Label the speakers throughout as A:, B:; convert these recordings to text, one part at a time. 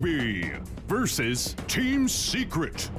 A: Newbee versus Team Secret.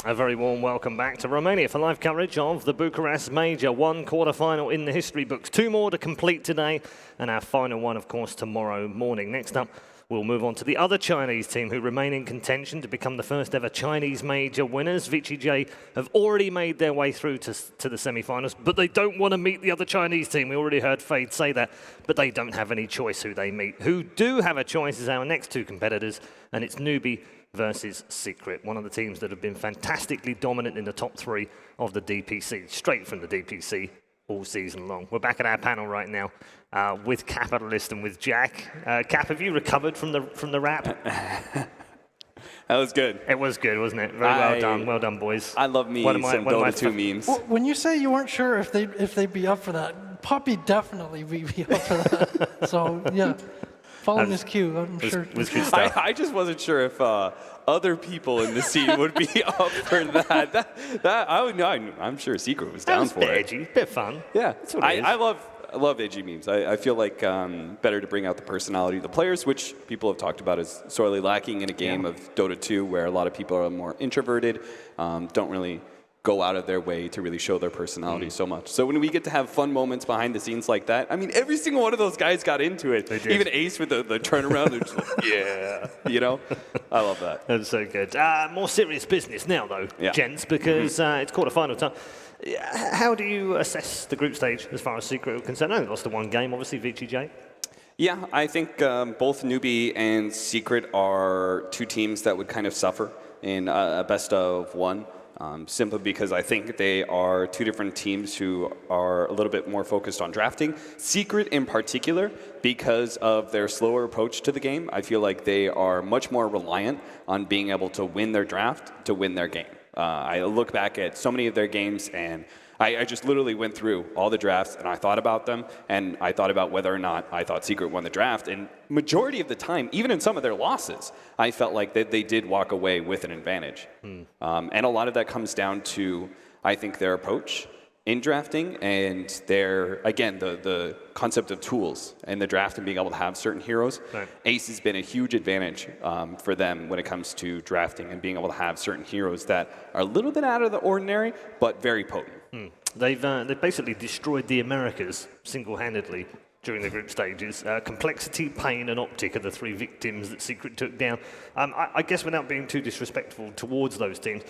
B: A very warm welcome back to Romania for live coverage of the Bucharest Major. One quarterfinal in the history books. Two more to complete today, and our final one, of course, tomorrow morning. Next up, we'll move on to the other Chinese team who remain in contention to become the first ever Chinese major winners. VTJ have already made their way through to the semi-finals, but they don't want to meet the other Chinese team. We already heard Fade say that, but they don't have any choice who they meet. Who do have a choice is our next two competitors, and it's Newbee versus Secret, one of the teams that have been fantastically dominant in the top three of the DPC, straight from the DPC all season long. We're back at our panel right now with Capitalist and with Jack. Cap, have you recovered from the rap?
C: That was good.
B: It was good, wasn't it? Very well done. Well done, boys.
C: I love me some Dota 2 memes.
D: Well, when you say you weren't sure if they'd be up for that, Puppy definitely be up for that. So, yeah. Following his cue, I'm sure.
B: Was good stuff.
C: I just wasn't sure if other people in the scene would be up for that. I'm sure Secret was down for it.
B: Edgy, bit fun.
C: Yeah,
B: That's what it is.
C: I love edgy memes. I feel like better to bring out the personality of the players, which people have talked about is sorely lacking in a game of Dota 2, where a lot of people are more introverted, don't really go out of their way to really show their personality so much. So when we get to have fun moments behind the scenes like that, I mean, every single one of those guys got into it. Even Ace with the turnaround, they're just like, yeah, you know? I love that.
B: That's so good. More serious business now, though, gents, because it's quarter-final time. How do you assess the group stage as far as Secret are concerned? Only lost the one game, obviously, VTJ.
C: Yeah, I think both Newbee and Secret are two teams that would kind of suffer in a best of one. Simply because I think they are two different teams who are a little bit more focused on drafting. Secret in particular, because of their slower approach to the game, I feel like they are much more reliant on being able to win their draft to win their game. I look back at so many of their games, and I just literally went through all the drafts, and I thought about them, and I thought about whether or not I thought Secret won the draft. And majority of the time, even in some of their losses, I felt like that they did walk away with an advantage. And a lot of that comes down to, I think, their approach in drafting and their, again, the concept of tools and the draft and being able to have certain heroes. Right. Ace has been a huge advantage for them when it comes to drafting and being able to have certain heroes that are a little bit out of the ordinary, but very potent.
B: They've basically destroyed the Americas single-handedly during the group stages. Complexity, Pain, and Optic are the three victims that Secret took down. I guess without being too disrespectful towards those teams,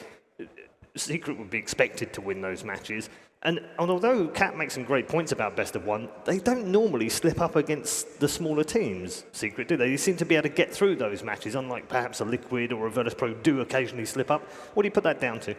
B: Secret would be expected to win those matches. And although Kat makes some great points about best of one, they don't normally slip up against the smaller teams, Secret, do they? They seem to be able to get through those matches, unlike perhaps a Liquid or a Virtus Pro do occasionally slip up. What do you put that down to?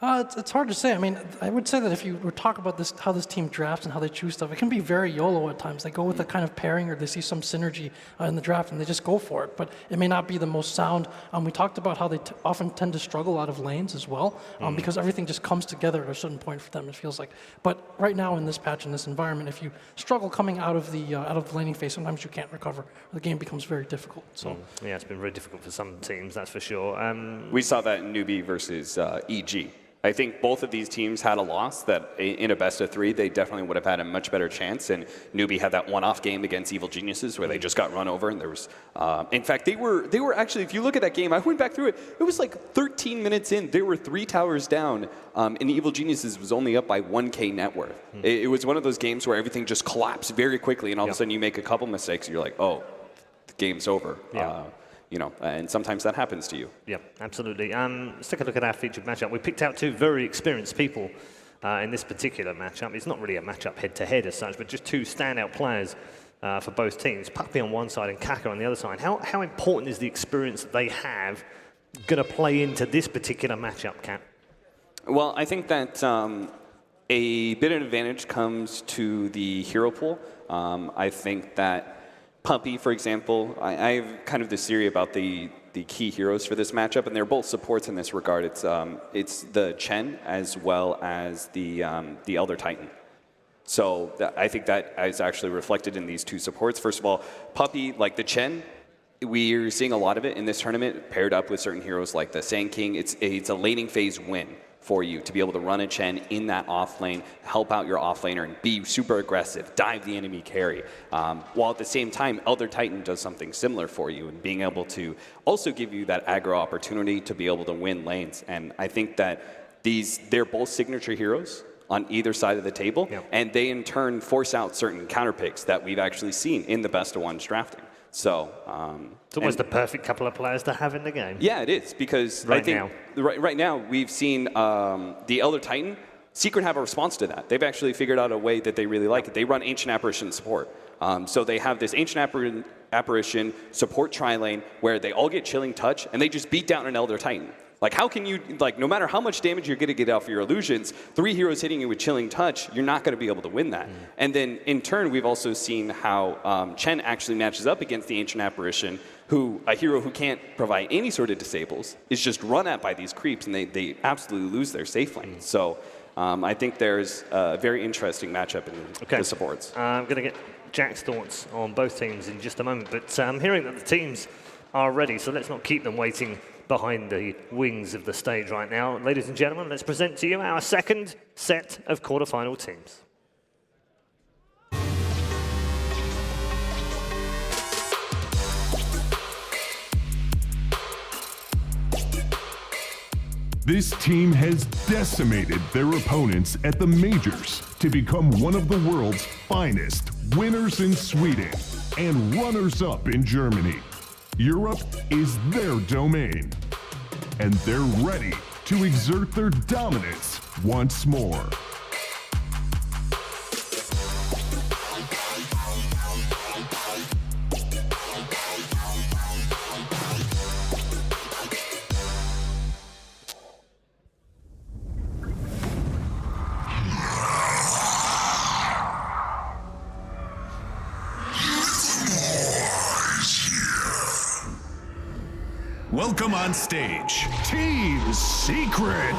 D: It's hard to say. I mean, I would say that if you were talk about this, how this team drafts and how they choose stuff, it can be very YOLO at times. They go with a kind of pairing, or they see some synergy in the draft, and they just go for it. But it may not be the most sound. We talked about how they often tend to struggle out of lanes as well, because everything just comes together at a certain point for them, it feels like. But right now in this patch, in this environment, if you struggle coming out of the laning phase, sometimes you can't recover. The game becomes very difficult. So
B: yeah, it's been very difficult for some teams, that's for sure.
C: We saw that in Newbee versus EG. I think both of these teams had a loss that in a best of three, they definitely would have had a much better chance. And Newbee had that one-off game against Evil Geniuses where they just got run over. And there was, in fact, they were actually, if you look at that game, I went back through it. It was like 13 minutes in, they were 3 towers down, and Evil Geniuses was only up by 1K net worth. It was one of those games where everything just collapsed very quickly, and all of a sudden you make a couple mistakes, and you're like, oh, the game's over.
B: Yeah.
C: You know, and sometimes that happens to you.
B: Yeah, absolutely. Let's take a look at our featured matchup. We picked out two very experienced people in this particular matchup. It's not really a matchup head-to-head as such, but just two standout players for both teams. Puppy on one side and Kaka on the other side. How important is the experience that they have going to play into this particular matchup, Kat?
C: Well, I think that a bit of advantage comes to the hero pool. I think that Puppy, for example, I have kind of this theory about the key heroes for this matchup, and they're both supports in this regard. It's the Chen as well as the Elder Titan. So I think that is actually reflected in these two supports. First of all, Puppy, like the Chen, we're seeing a lot of it in this tournament paired up with certain heroes like the Sand King. It's a laning phase win for you to be able to run a Chen in that off lane, help out your off laner, and be super aggressive, dive the enemy carry. While at the same time, Elder Titan does something similar for you and being able to also give you that aggro opportunity to be able to win lanes. And I think that they're both signature heroes on either side of the table, and they in turn force out certain counter picks that we've actually seen in the best of ones drafting. So
B: it's almost the perfect couple of players to have in the game.
C: Yeah, it is, because I think right now we've seen the Elder Titan, Secret have a response to that. They've actually figured out a way that they really like it. They run Ancient Apparition support. So they have this Ancient Apparition support tri-lane where they all get Chilling Touch, and they just beat down an Elder Titan. Like, how can you, like, no matter how much damage you're going to get off your illusions, 3 heroes hitting you with Chilling Touch, you're not going to be able to win that. And then, in turn, we've also seen how Chen actually matches up against the Ancient Apparition, a hero who can't provide any sort of disables, is just run at by these creeps, and they absolutely lose their safe lane. So I think there's a very interesting matchup in the supports.
B: I'm going to get Jack's thoughts on both teams in just a moment, but I'm hearing that the teams are ready, so let's not keep them waiting behind the wings of the stage right now. Ladies and gentlemen, let's present to you our second set of quarterfinal teams.
A: This team has decimated their opponents at the majors to become one of the world's finest, winners in Sweden and runners-up in Germany. Europe is their domain, and they're ready to exert their dominance once more. Welcome on stage, Team Secret.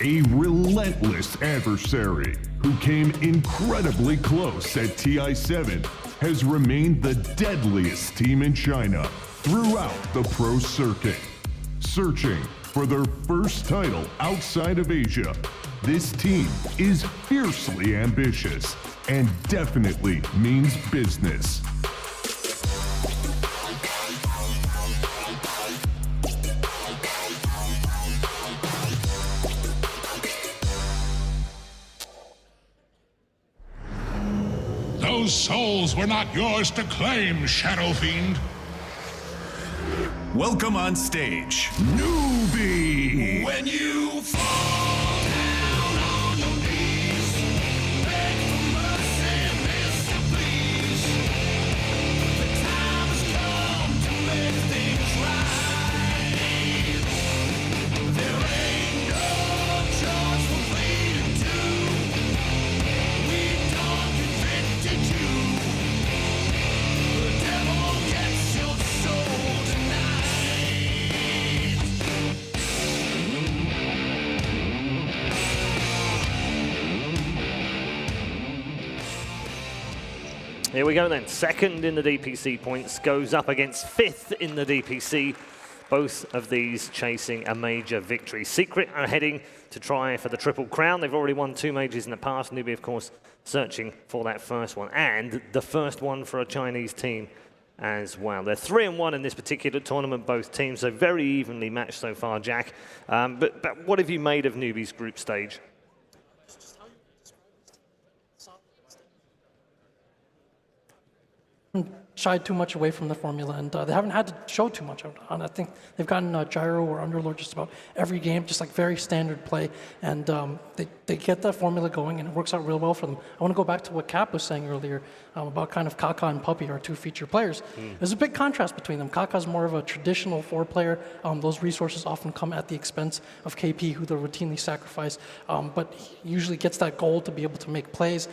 A: A relentless adversary who came incredibly close at TI7 has remained the deadliest team in China throughout the pro circuit. Searching for their first title outside of Asia, this team is fiercely ambitious and definitely means business.
E: Those souls were not yours to claim, Shadow Fiend.
A: Welcome on stage, Newbee.
E: When you fall down on your knees, beg for mercy, Mr. Please. The time has come to make things right. There ain't no charge for bleeding too. We don't convicted you. The devil gets your soul tonight.
B: Here we go then. Second in the DPC points goes up against fifth in the DPC. Both of these chasing a major victory. Secret are heading to try for the Triple Crown. They've already won 2 majors in the past. Newbee, of course, searching for that first one. And the first one for a Chinese team as well. They're 3-1 in this particular tournament, both teams, so very evenly matched so far, Jack. But what have you made of Newbee's group stage?
D: Shied too much away from the formula, and they haven't had to show too much. And I think they've gotten Gyro or Underlord just about every game, just like very standard play. And they get that formula going, and it works out real well for them. I want to go back to what Cap was saying earlier about kind of Kaka and Puppy, our two feature players. There's a big contrast between them. Kaka's more of a traditional 4 player. Those resources often come at the expense of KP, who they'll routinely sacrifice. But he usually gets that goal to be able to make plays.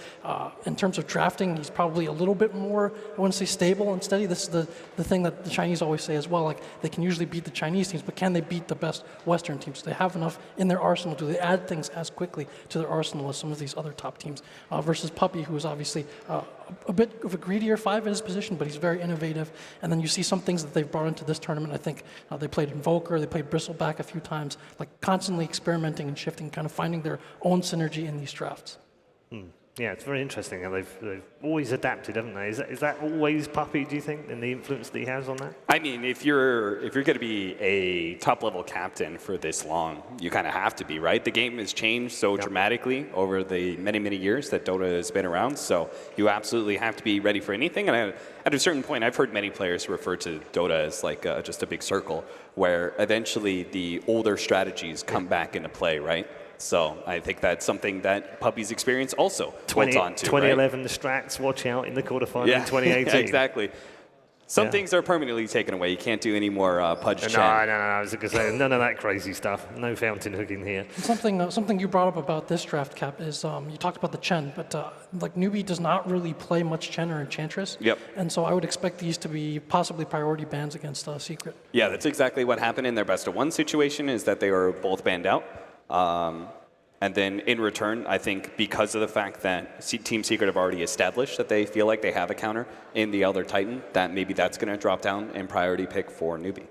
D: In terms of drafting, he's probably a little bit more, I wouldn't say stable and steady. This is the thing that the Chinese always say as well. Like, they can usually beat the Chinese teams, but can they beat the best Western teams? Do they have enough in their arsenal? Do they add things as quickly to their arsenal as some of these other top teams? Versus Puppy, who is obviously a bit of a greedier 5 at his position, but he's very innovative. And then you see some things that they've brought into this tournament. I think they played Invoker, they played Bristleback a few times, like constantly experimenting and shifting, kind of finding their own synergy in these drafts.
B: Yeah, it's very interesting how they've always adapted, haven't they? Is that always Puppy, do you think, and the influence that he has on that?
C: I mean, if you're going to be a top-level captain for this long, you kind of have to be, right? The game has changed so dramatically over the many, many years that Dota has been around, so you absolutely have to be ready for anything. And at a certain point, I've heard many players refer to Dota as like just a big circle, where eventually the older strategies come back into play, right? So I think that's something that Puppy's experience also holds on to.
B: 2011,
C: right?
B: the Strats, watch out in the quarterfinal in 2018.
C: Exactly. Some things are permanently taken away. You can't do any more Pudge Chen.
B: No, I was going to say, none of that crazy stuff. No fountain hooking here.
D: Something you brought up about this draft, Cap, is you talked about the Chen, but like Newbee does not really play much Chen or Enchantress.
C: Yep.
D: And so I would expect these to be possibly priority bans against Secret.
C: Yeah, that's exactly what happened in their best of 1 situation, is that they were both banned out. And then in return, I think because of the fact that Team Secret have already established that they feel like they have a counter in the Elder Titan, that maybe that's going to drop down in priority pick for Newbee.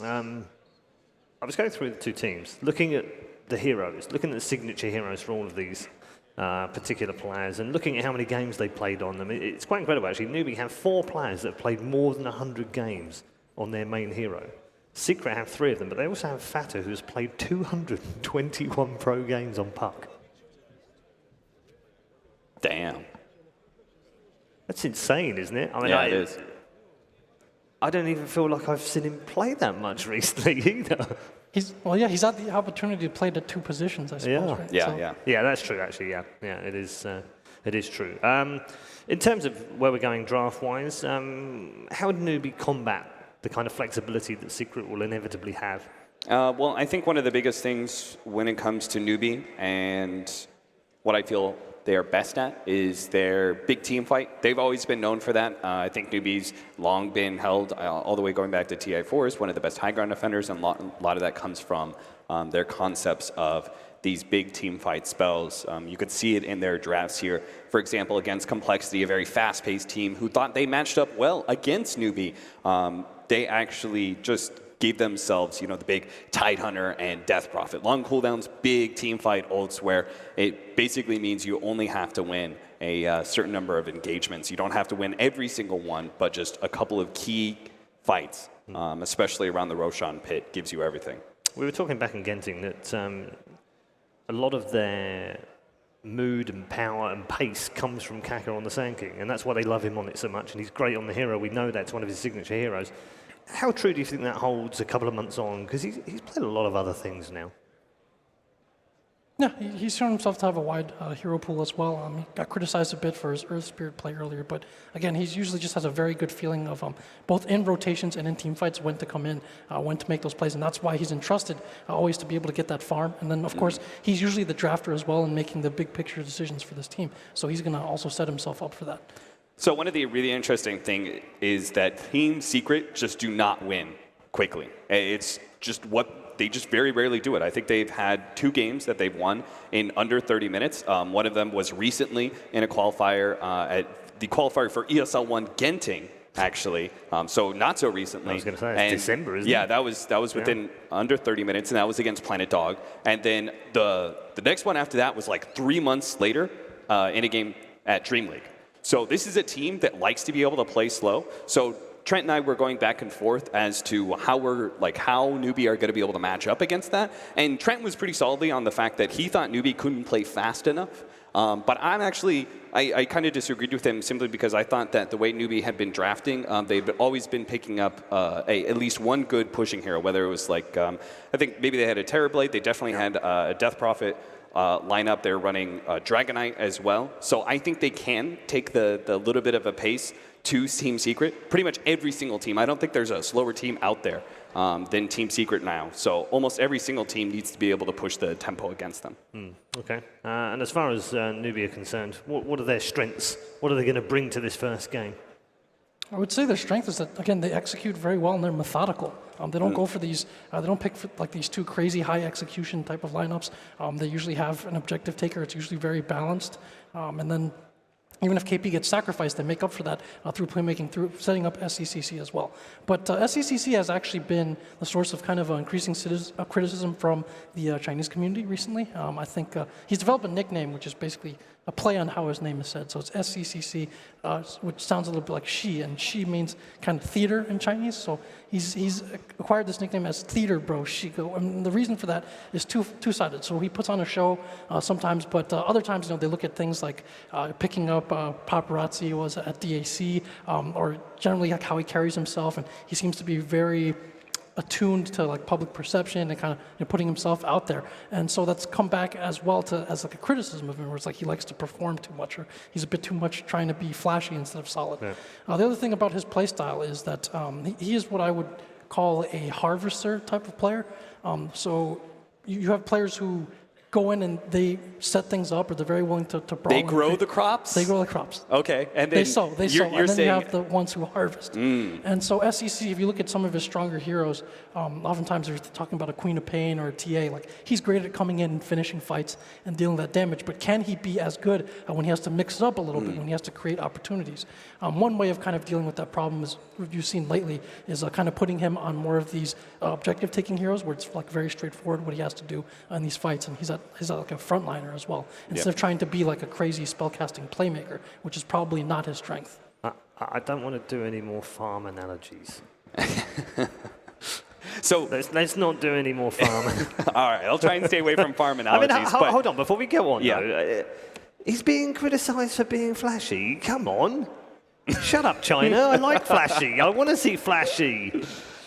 B: I was going through the two teams, looking at the heroes, looking at the signature heroes for all of these particular players, and looking at how many games they played on them. It's quite incredible, actually. Newbee have 4 players that have played more than 100 games on their main hero. Secret have 3 of them, but they also have Fata, who has played 221 pro games on Puck.
C: Damn.
B: That's insane, isn't it? I mean,
C: yeah, it is.
B: I don't even feel like I've seen him play that much recently either.
D: He's had the opportunity to play the 2 positions, I suppose. Right?
C: Yeah,
B: that's true. Actually, yeah, it is true. In terms of where we're going draft-wise, how would Newbee combat the kind of flexibility that Secret will inevitably have?
C: Well, I think one of the biggest things when it comes to Newbee and what I feel they are best at is their big team fight. They've always been known for that. I think Newbee's long been held, all the way going back to TI4, as one of the best high ground defenders, and a lot of that comes from their concepts of these big team fight spells. You could see it in their drafts here. For example, against Complexity, a very fast-paced team who thought they matched up well against Newbee. They actually just gave themselves, the big Tidehunter and Death Prophet. Long cooldowns, big team fight ults where it basically means you only have to win a certain number of engagements. You don't have to win every single one, but just a couple of key fights, especially around the Roshan pit, gives you everything.
B: We were talking back in Genting that a lot of their mood and power and pace comes from Kaka on the Sand King, and that's why they love him on it so much, and he's great on the hero. We know that's one of his signature heroes. How true do you think that holds a couple of months on? Because he's played a lot of other things now.
D: Yeah, he's shown himself to have a wide hero pool as well. He got criticized a bit for his Earth Spirit play earlier, but again, he's usually just has a very good feeling of both in rotations and in team fights when to come in, when to make those plays, and that's why he's entrusted always to be able to get that farm. And then, of course, he's usually the drafter as well in making the big picture decisions for this team, so he's going to also set himself up for that.
C: So one of the really interesting things is that Team Secret just do not win quickly. It's just what they just very rarely do it. I think they've had 2 games that they've won in under 30 minutes. One of them was recently in a qualifier at the qualifier for ESL 1 Genting, actually. So not so recently.
B: I was going to say, it's December, isn't it?
C: Yeah, that was within under 30 minutes, and that was against Planet Dog. And then the next one after that was like 3 months later in a game at Dream League. So this is a team that likes to be able to play slow. So Trent and I were going back and forth as to how Newbee are going to be able to match up against that. And Trent was pretty solidly on the fact that he thought Newbee couldn't play fast enough But I'm actually, I kind of disagreed with him simply because I thought that the way Newbee had been drafting, they've always been picking up at least one good pushing hero, whether it was like, I think maybe they had a Terrorblade, they definitely had a Death Prophet lineup. They're running Dragonite as well. So I think they can take the little bit of a pace to Team Secret. Pretty much every single team. I don't think there's a slower team out there than Team Secret now. So almost every single team needs to be able to push the tempo against them.
B: Okay. And as far as Newbee are concerned, what are their strengths? What are they going to bring to this first game?
D: I would say their strength is that, again, they execute very well and they're methodical. They don't go for these, they don't pick for, like these two crazy high execution type of lineups. They usually have an objective taker. It's usually very balanced. And then even if KP gets sacrificed, they make up for that through playmaking, through setting up SCCC as well. But SCCC has actually been the source of kind of increasing criticism from the Chinese community recently. I think he's developed a nickname, which is basically a play on how his name is said. So it's SCCC, which sounds a little bit like Shi, and Shi means kind of theater in Chinese. So he's acquired this nickname as Theater Bro Shigo, and the reason for that is two-sided. So he puts on a show sometimes, but other times, they look at things like picking up paparazzi was at DAC, or generally like how he carries himself, and he seems to be very attuned to like public perception and kind of putting himself out there, and so that's come back as well as like a criticism of him, where it's like he likes to perform too much, or he's a bit too much trying to be flashy instead of solid. Yeah. The other thing about his play style is that he is what I would call a harvester type of player. So you have players who go in and they set things up, or they're very willing to brawl.
C: They grow the crops?
D: They grow the crops.
C: Okay. And then
D: they sow. And then
C: saying...
D: you have the ones who harvest. And so SEC, if you look at some of his stronger heroes, oftentimes they're talking about a Queen of Pain or a TA. Like, he's great at coming in and finishing fights and dealing that damage, but can he be as good when he has to mix it up a little bit, when he has to create opportunities? One way of kind of dealing with that problem is, what you've seen lately, is kind of putting him on more of these objective-taking heroes, where it's like very straightforward what he has to do in these fights, and he's like a frontliner as well, instead of trying to be like a crazy spellcasting playmaker, which is probably not his strength.
B: I don't want to do any more farm analogies.
C: So
B: let's not do any more farm.
C: All right, I'll try and stay away from farm analogies.
B: Hold on, before we go on,
C: yeah.
B: He's being criticised for being flashy. Come on. Shut up, China. I like flashy. I want to see flashy.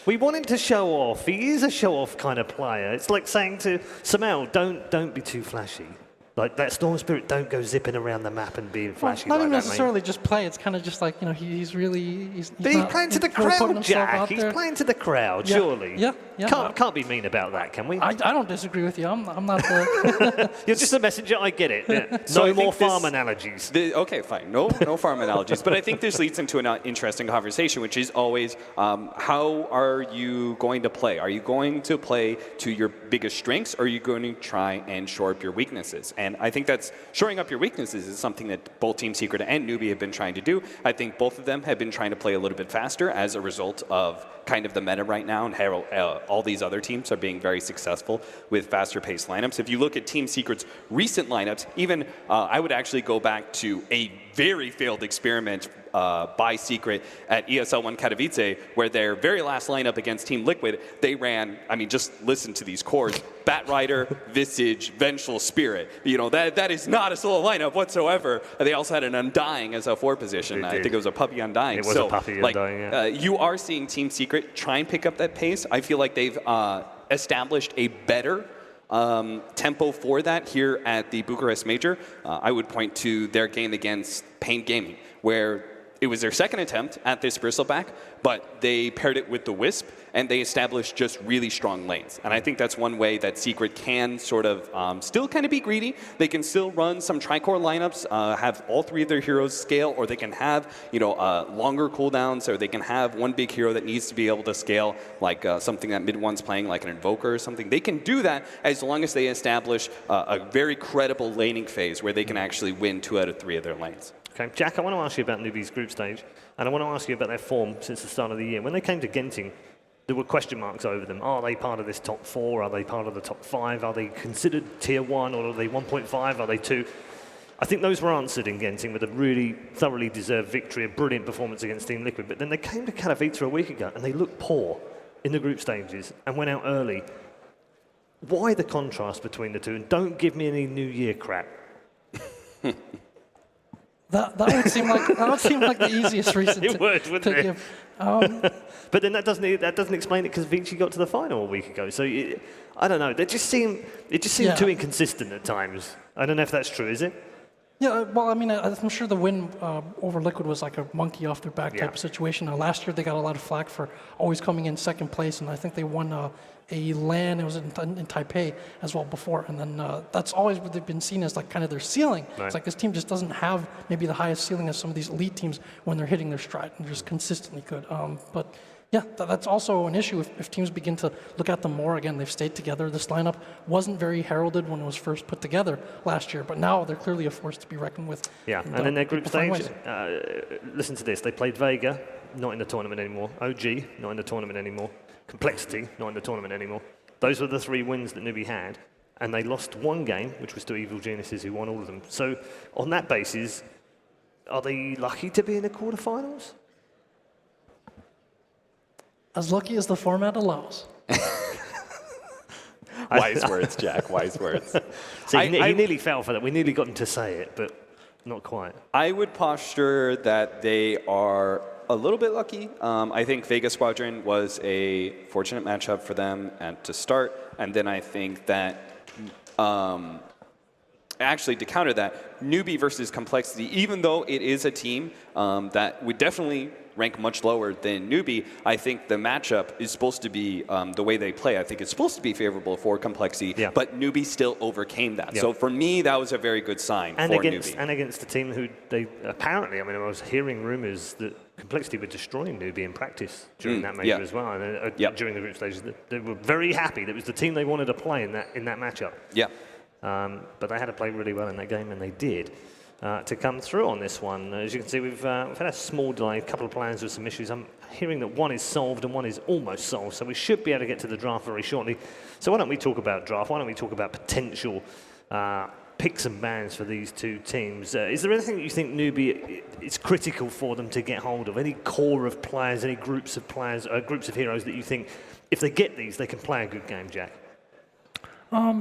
B: We want him to show off. He is a show-off kind of player. It's like saying to Samel, don't be too flashy. Like that Storm Spirit, don't go zipping around the map and being flashy.
D: Not
B: even
D: necessarily just play. It's kind of just like, he's really...
B: But he's playing to the crowd, Jack. He's playing to the crowd, surely.
D: Yeah.
B: Can't be mean about that, can we?
D: I don't disagree with you. I'm not the...
B: You're just a messenger. I get it. Yeah.
C: So
B: no more farm analogies.
C: Okay, fine. No farm analogies. But I think this leads into an interesting conversation, which is always, how are you going to play? Are you going to play to your biggest strengths, or are you going to try and shore up your weaknesses? And I think that's shoring up your weaknesses is something that both Team Secret and Newbee have been trying to do. I think both of them have been trying to play a little bit faster as a result of kind of the meta right now, and how all these other teams are being very successful with faster paced lineups. If you look at Team Secret's recent lineups, even I would actually go back to a very failed experiment by Secret at ESL 1 Katowice, where their very last lineup against Team Liquid, they ran, just listen to these cores, Batrider, Visage, Vengeful Spirit. That is not a solo lineup whatsoever. They also had an Undying as a 4 position. I think it was a Puppy Undying.
B: It was a Puppy Undying, yeah.
C: You are seeing Team Secret try and pick up that pace. I feel like they've established a better tempo for that here at the Bucharest Major. I would point to their game against Paint Gaming, where it was their second attempt at this bristleback, but they paired it with the Wisp, and they established just really strong lanes. And I think that's one way that Secret can sort of still kind of be greedy. They can still run some tricore lineups, have all 3 of their heroes scale, or they can have longer cooldowns, or they can have one big hero that needs to be able to scale, like something that mid-one's playing, like an Invoker or something. They can do that as long as they establish a very credible laning phase where they can actually win 2 out of 3 of their lanes.
B: Okay, Jack, I want to ask you about Newbee's group stage, and I want to ask you about their form since the start of the year. When they came to Genting, there were question marks over them. Are they part of this top 4? Are they part of the top 5? Are they considered tier 1, or are they 1.5? Are they 2? I think those were answered in Genting with a really thoroughly deserved victory, a brilliant performance against Team Liquid. But then they came to Katowice a week ago, and they looked poor in the group stages and went out early. Why the contrast between the two? And don't give me any New Year crap.
D: That would seem like the easiest reason
B: It would, wouldn't
D: to
B: it?
D: give.
B: But then that doesn't explain it because Vici got to the final a week ago. So I don't know. It just seemed too inconsistent at times. I don't know if that's true. Is it?
D: Yeah, well, I mean, I'm sure the win over Liquid was like a monkey off their back type of situation. Last year, they got a lot of flack for always coming in second place, and I think they won a LAN. It was in Taipei as well before, and then that's always what they've been seen as like kind of their ceiling.
B: Right.
D: It's like this team just doesn't have maybe the highest ceiling as some of these elite teams when they're hitting their stride and just consistently good. But yeah, that's also an issue if teams begin to look at them more. Again, they've stayed together. This lineup wasn't very heralded when it was first put together last year, but now they're clearly a force to be reckoned with.
B: Yeah, and in their group stage, listen to this. They played Vega, not in the tournament anymore. OG, not in the tournament anymore. Complexity, not in the tournament anymore. Those were the 3 wins that Newbee had, and they lost 1 game, which was to Evil Geniuses, who won all of them. So on that basis, are they lucky to be in the quarterfinals?
D: As lucky as the format allows.
C: Wise words, Jack. Wise words.
B: So he nearly fell for that. We nearly got him to say it, but not quite.
C: I would posture that they are a little bit lucky. I think Vega Squadron was a fortunate matchup for them to start, and then I think that actually to counter that, Newbee versus Complexity, even though it is a team that would definitely rank much lower than Newbee, I think the matchup is supposed to be, the way they play, I think it's supposed to be favorable for Complexity, but Newbee still overcame that. So for me, that was a very good sign for Newbee.
B: And against a team who they apparently, I mean, I was hearing rumors that Complexity were destroying Newbee in practice during that major as well, and during the group stages. They were very happy. That was the team they wanted to play in that matchup.
C: Yeah.
B: But they had to play really well in that game, and they did. To come through on this one. As you can see, we've had a small delay, a couple of plans with some issues. I'm hearing that one is solved and one is almost solved, so we should be able to get to the draft very shortly. So why don't we talk about draft? Why don't we talk about potential picks and bans for these 2 teams? Is there anything that you think Newbee is critical for them to get hold of? Any core of players, any groups of players, groups of heroes that you think, if they get these, they can play a good game, Jack?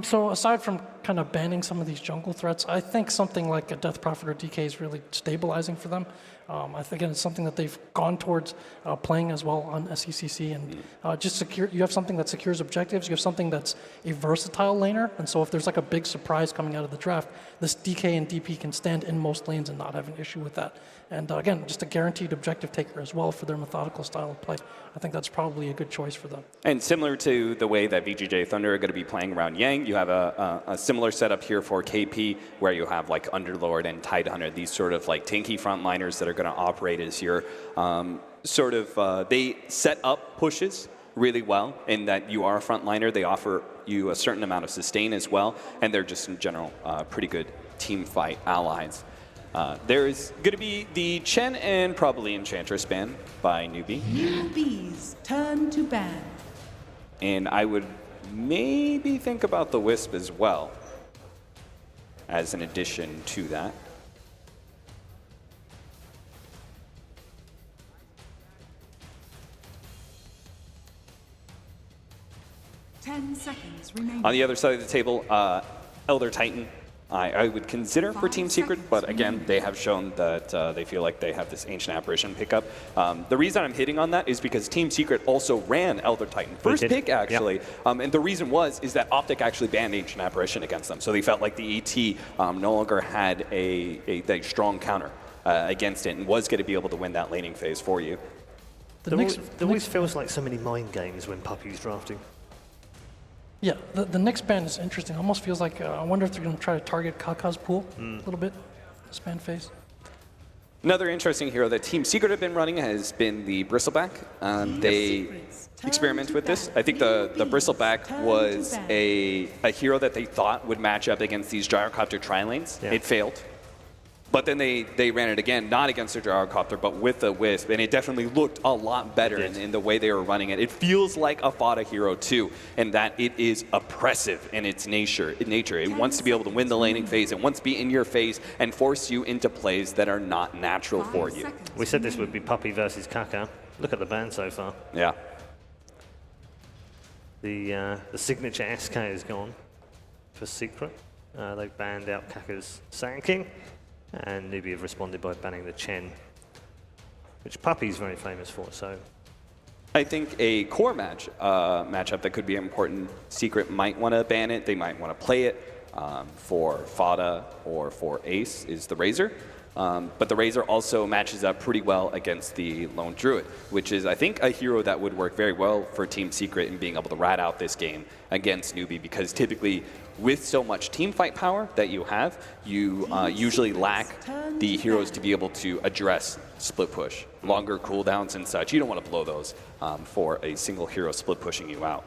D: So aside from kind of banning some of these jungle threats, I think something like a Death Prophet or DK is really stabilizing for them. I think it's something that they've gone towards playing as well on SECC, and just secure. You have something that secures objectives. You have something that's a versatile laner, and so if there's like a big surprise coming out of the draft, this DK and DP can stand in most lanes and not have an issue with that. And again, just a guaranteed objective taker as well for their methodical style of play. I think that's probably a good choice for them.
C: And similar to the way that VGJ Thunder are going to be playing around Yang, you have a similar setup here for KP, where you have like Underlord and Tidehunter, these sort of like tanky frontliners that are going to operate as your they set up pushes really well in that you are a frontliner. They offer you a certain amount of sustain as well, and they're just in general pretty good team fight allies. There's going to be the Chen and probably Enchantress ban by Newbee.
F: Newbee's turn to ban.
C: And I would maybe think about the Wisp as well as an addition to that.
F: Ten seconds remaining.
C: On the other side of the table, Elder Titan, I would consider for Team Secret, but again, they have shown that they feel like they have this Ancient Apparition pickup. The reason I'm hitting on that is because Team Secret also ran Elder Titan. First pick, actually. Yep. And the reason is that Optic actually banned Ancient Apparition against them. So they felt like the ET no longer had a strong counter against it and was going to be able to win that laning phase for you.
B: There always feels like so many mind games when Puppy's drafting.
D: Yeah, the next ban is interesting. Almost feels like, I wonder if they're going to try to target Kaka's pool a little bit, this ban phase.
C: Another interesting hero that Team Secret have been running has been the Bristleback. They experiment with this. I think the Bristleback was a hero that they thought would match up against these Gyrocopter tri-lanes. Yeah. It failed. But then they ran it again, not against the Gyrocopter, but with the Wisp, and it definitely looked a lot better in the way they were running it. It feels like a Fada hero too, in that it is oppressive in its nature. It wants to be able to win the laning phase. It wants to be in your face and force you into plays that are not natural for you.
B: We said this would be Puppy versus Kaka. Look at the ban so far.
C: Yeah.
B: The signature SK is gone for Secret. They've banned out Kaka's Sand King, and Newbee have responded by banning the Chen, which Puppey's very famous for. So
C: I think a core matchup that could be important, Secret might want to ban it. They might want to play it for Fada or for Ace is the Razor. But the Razor also matches up pretty well against the Lone Druid, which is, I think, a hero that would work very well for Team Secret in being able to rat out this game against Newbee, because typically with so much team fight power that you have, you usually lack the heroes to be able to address split push. Longer cooldowns and such, you don't want to blow those for a single hero split pushing you out.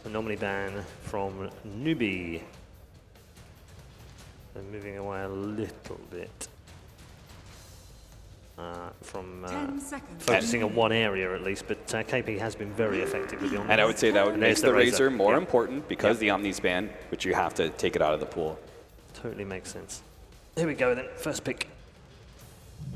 B: Anomaly ban from Newbee. They're moving away a little bit. From
F: 10 seconds.
B: focusing on one area at least, but KP has been very effective with the Omni.
C: And I would say that would make the Razor more
B: Yep.
C: important because
B: Yep.
C: the Omni's ban, which you have to take it out of the pool.
B: Totally makes sense. Here we go then, first pick.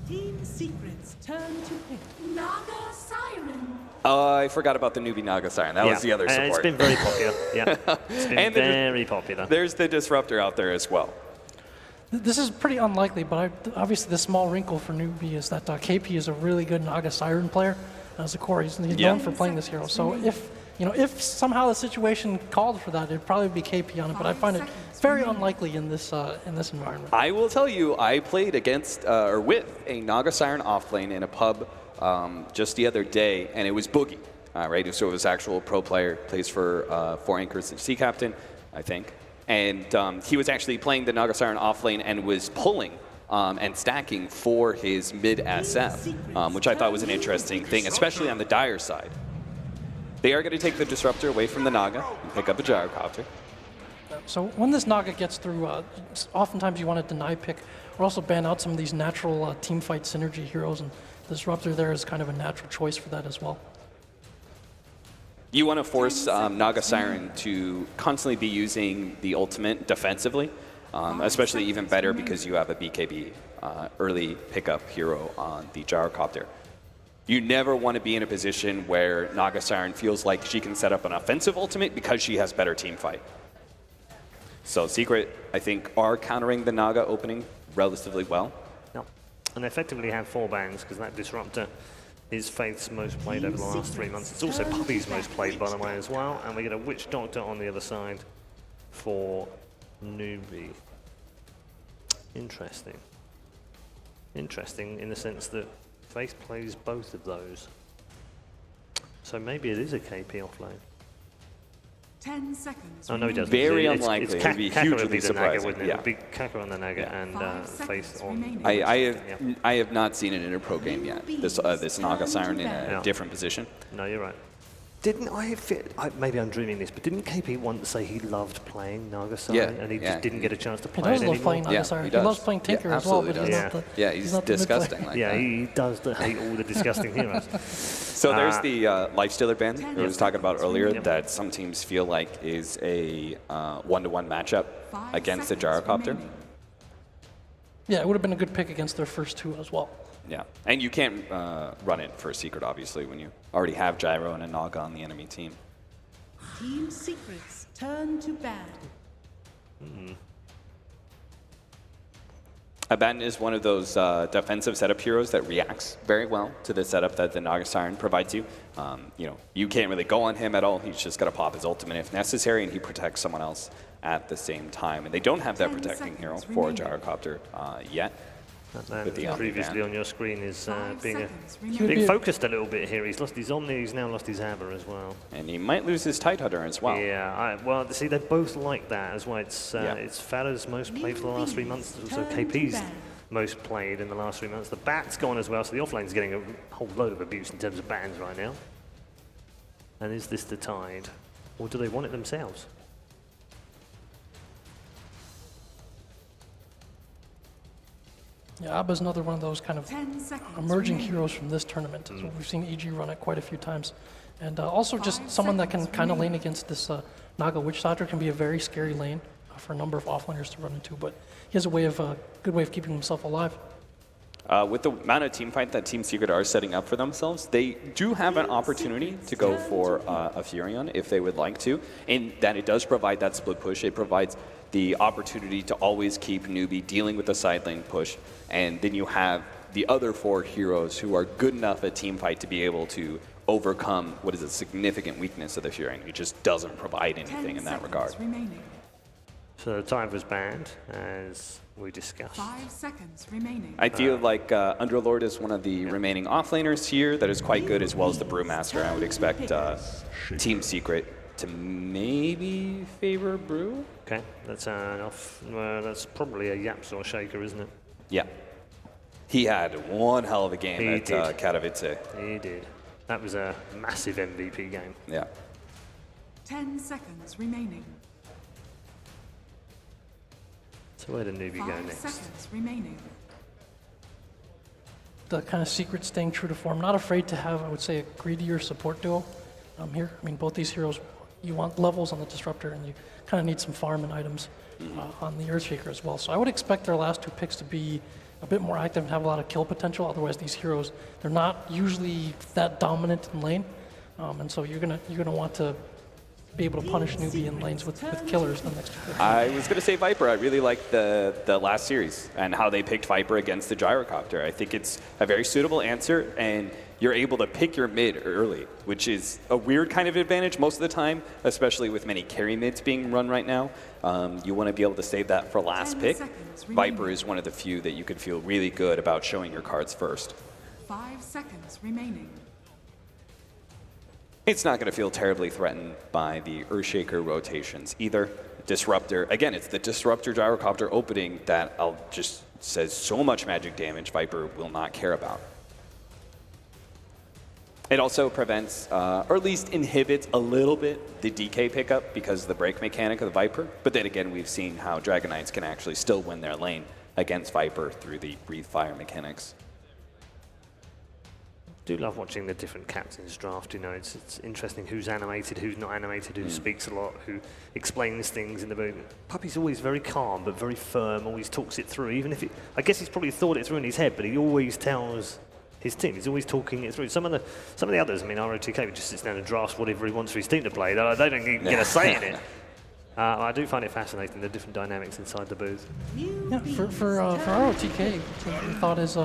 F: Team Secret's turn to pick.
G: Naga Siren.
C: I forgot about the Newbie Naga Siren. That was the other support.
B: It's been very popular, yeah. It's been
C: And
B: very popular.
C: There's the Disruptor out there as well.
D: This is pretty unlikely, but obviously the small wrinkle for Newbee is that KP is a really good Naga Siren player. As a core, he's known for playing this hero. So if somehow the situation called for that, it'd probably be KP on it. But I find it very unlikely in this environment.
C: I will tell you, I played against or with a Naga Siren offlane in a pub just the other day, and it was Boogie, right? So it was actual pro player, plays for 4 Anchors and Sea Captain, I think. And he was actually playing the Naga Siren offlane and was pulling and stacking for his mid SF, which I thought was an interesting thing, especially on the Dire side. They are going to take the Disruptor away from the Naga and pick up a Gyrocopter.
D: So when this Naga gets through, oftentimes you want to deny pick or also ban out some of these natural team fight synergy heroes, and Disruptor there is kind of a natural choice for that as well.
C: You want to force Naga Siren to constantly be using the ultimate defensively, especially even better because you have a BKB early pickup hero on the Gyrocopter. You never want to be in a position where Naga Siren feels like she can set up an offensive ultimate because she has better team fight. So Secret, I think, are countering the Naga opening relatively well.
B: Yep. And they effectively have 4 bans because that Disruptor is Faith's most played over the last 3 months. It's also Puppey's most played, by the way, as well. And we get a Witch Doctor on the other side for Newbee. Interesting. Interesting in the sense that Faith plays both of those. So maybe it is a KP offlane.
F: 10 seconds.
B: Oh, no, he doesn't.
C: Very unlikely. It would be
B: Kaka
C: hugely
B: would be the Naga,
C: surprising.
B: wouldn't it?
C: Yeah.
B: It would be Kaka on the Naga and Faith on...
C: I have not seen it in a pro game yet, this Naga Siren in a different position.
B: No, you're right. Didn't maybe I'm dreaming this, but didn't KP once say he loved playing Naga Siren and he just didn't get a chance to
D: He
B: play it
D: does love
B: anymore?
D: playing Naga Siren. He loves playing Tinker as well, but he's not the
C: he's
D: not the mid
C: disgusting
D: player.
C: like
B: Yeah,
C: that.
B: he does hate all the disgusting heroes.
C: So there's the Lifestealer ban I was talking about earlier that some teams feel like is a one-to-one matchup against the Gyrocopter.
D: Yeah, it would have been a good pick against their first 2 as well.
C: Yeah, and you can't run it for Secret, obviously, when you already have Gyro and a Naga on the enemy team.
F: Team Secret's turn to ban.
C: Abaddon is one of those defensive setup heroes that reacts very well to the setup that the Naga Siren provides you. You can't really go on him at all. He's just got to pop his ultimate if necessary, and he protects someone else at the same time. And they don't have that protecting hero for a Gyrocopter yet.
B: And previously on your screen is being
D: be
B: focused a little bit here. He's lost his Omni, he's now lost his Hammer as well.
C: And he might lose his Tidehunter as well.
B: Yeah, well, see, they're both like that as well. It's Fada's most played for the last 3 months, also KP's most played in the last 3 months. The Bat's gone as well, so the offlane's getting a whole load of abuse in terms of bans right now. And is this the tide, or do they want it themselves?
D: Yeah, Abba's another one of those kind of
F: 10 seconds
D: emerging
F: remaining.
D: heroes from this tournament. So we've seen EG run it quite a few times. And also just someone that can kind of lane against this Naga Witch Doctor can be a very scary lane for a number of offlaners to run into, but he has a good way of keeping himself alive.
C: With the amount of team fight that Team Secret are setting up for themselves, they do have an opportunity to go for a Furion if they would like to, and that it does provide that split push. It provides the opportunity to always keep Newbee dealing with the side lane push, and then you have the other 4 heroes who are good enough at team fight to be able to overcome what is a significant weakness of the Fury. He just doesn't provide anything in that regard.
F: Remaining.
B: So the time was banned, as we discussed.
F: 5 seconds remaining.
C: I feel like Underlord is one of the remaining offlaners here that is quite good, as well as the Brewmaster. I would expect Team Secret to maybe favor Brew.
B: Okay, that's enough. That's probably a Yapzor shaker, isn't it?
C: Yeah. He had one hell of a game
B: He
C: at
B: did.
C: Katowice.
B: He did. That was a massive MVP game.
C: Yeah.
F: 10 seconds remaining.
B: So where did Newbee go
F: 5
B: next?
F: seconds remaining.
D: The kind of Secret staying true to form. Not afraid to have, I would say, a greedier support duo here. I mean, both these heroes, you want levels on the Disruptor, and you kind of need some farm and items on the Earthshaker as well. So I would expect their last 2 picks to be a bit more active and have a lot of kill potential. Otherwise, these heroes, they're not usually that dominant in lane, and so you're gonna want to be able to punish Newbee in lanes with killers the next 2 picks.
C: I was going to say Viper. I really like the last series and how they picked Viper against the Gyrocopter. I think it's a very suitable answer, and you're able to pick your mid early, which is a weird kind of advantage most of the time, especially with many carry mids being run right now. You want to be able to save that for last
F: 10
C: pick.
F: seconds remaining.
C: Viper is one of the few that you could feel really good about showing your cards first.
F: 5 seconds remaining.
C: It's not going to feel terribly threatened by the Earthshaker rotations either. Disruptor, again, it's the Disruptor Gyrocopter opening that just says so much magic damage Viper will not care about. It also prevents, or at least inhibits a little bit, the DK pickup because of the break mechanic of the Viper. But then again, we've seen how Dragon Knights can actually still win their lane against Viper through the Breathe Fire mechanics.
B: I do love watching the different captains draft. You know, it's interesting who's animated, who's not animated, who speaks a lot, who explains things in the booth. Puppy's always very calm but very firm. Always talks it through. Even if I guess he's probably thought it through in his head, but he always tells his team. He's always talking it through. Some of the others. I mean, ROTK just sits down and drafts whatever he wants for his team to play. They don't even get a say in it. I do find it fascinating, the different dynamics inside the booth.
D: Yeah, for ROTK, the thought is,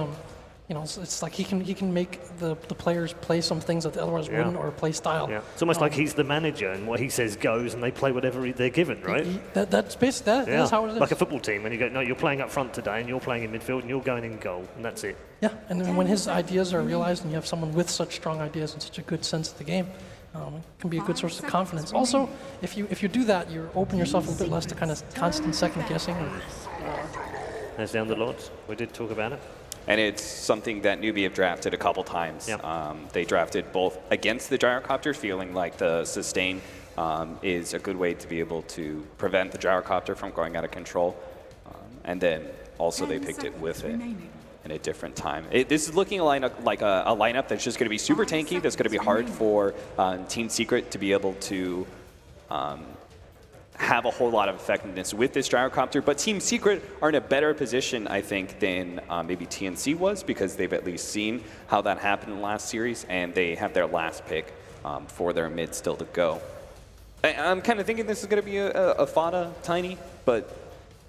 D: you know, it's like he can make the players play some things that they otherwise wouldn't, or play style.
B: Yeah. It's almost like he's the manager, and what he says goes, and they play whatever they're given, right?
D: That's basically that's how it is.
B: Like a football team, when you go, no, you're playing up front today, and you're playing in midfield, and you're going in goal, and that's it.
D: Yeah, and then when his ideas are realized, and you have someone with such strong ideas and such a good sense of the game, it can be a good source of confidence. Also, if you do that, you open yourself a little bit less to kind of constant second guessing.
B: There's the Underlords. We did talk about it.
C: And it's something that Newbee have drafted a couple times.
B: Yep.
C: They drafted both against the Gyrocopter, feeling like the sustain is a good way to be able to prevent the Gyrocopter from going out of control. And then also they picked it with it in a different time. This is looking like a lineup that's just going to be super tanky, that's going to be hard for Team Secret to be able to have a whole lot of effectiveness with this Gyrocopter, but Team Secret are in a better position, I think, than maybe TNC was, because they've at least seen how that happened in the last series, and they have their last pick for their mid still to go. I'm kind of thinking this is going to be a Fada Tiny, but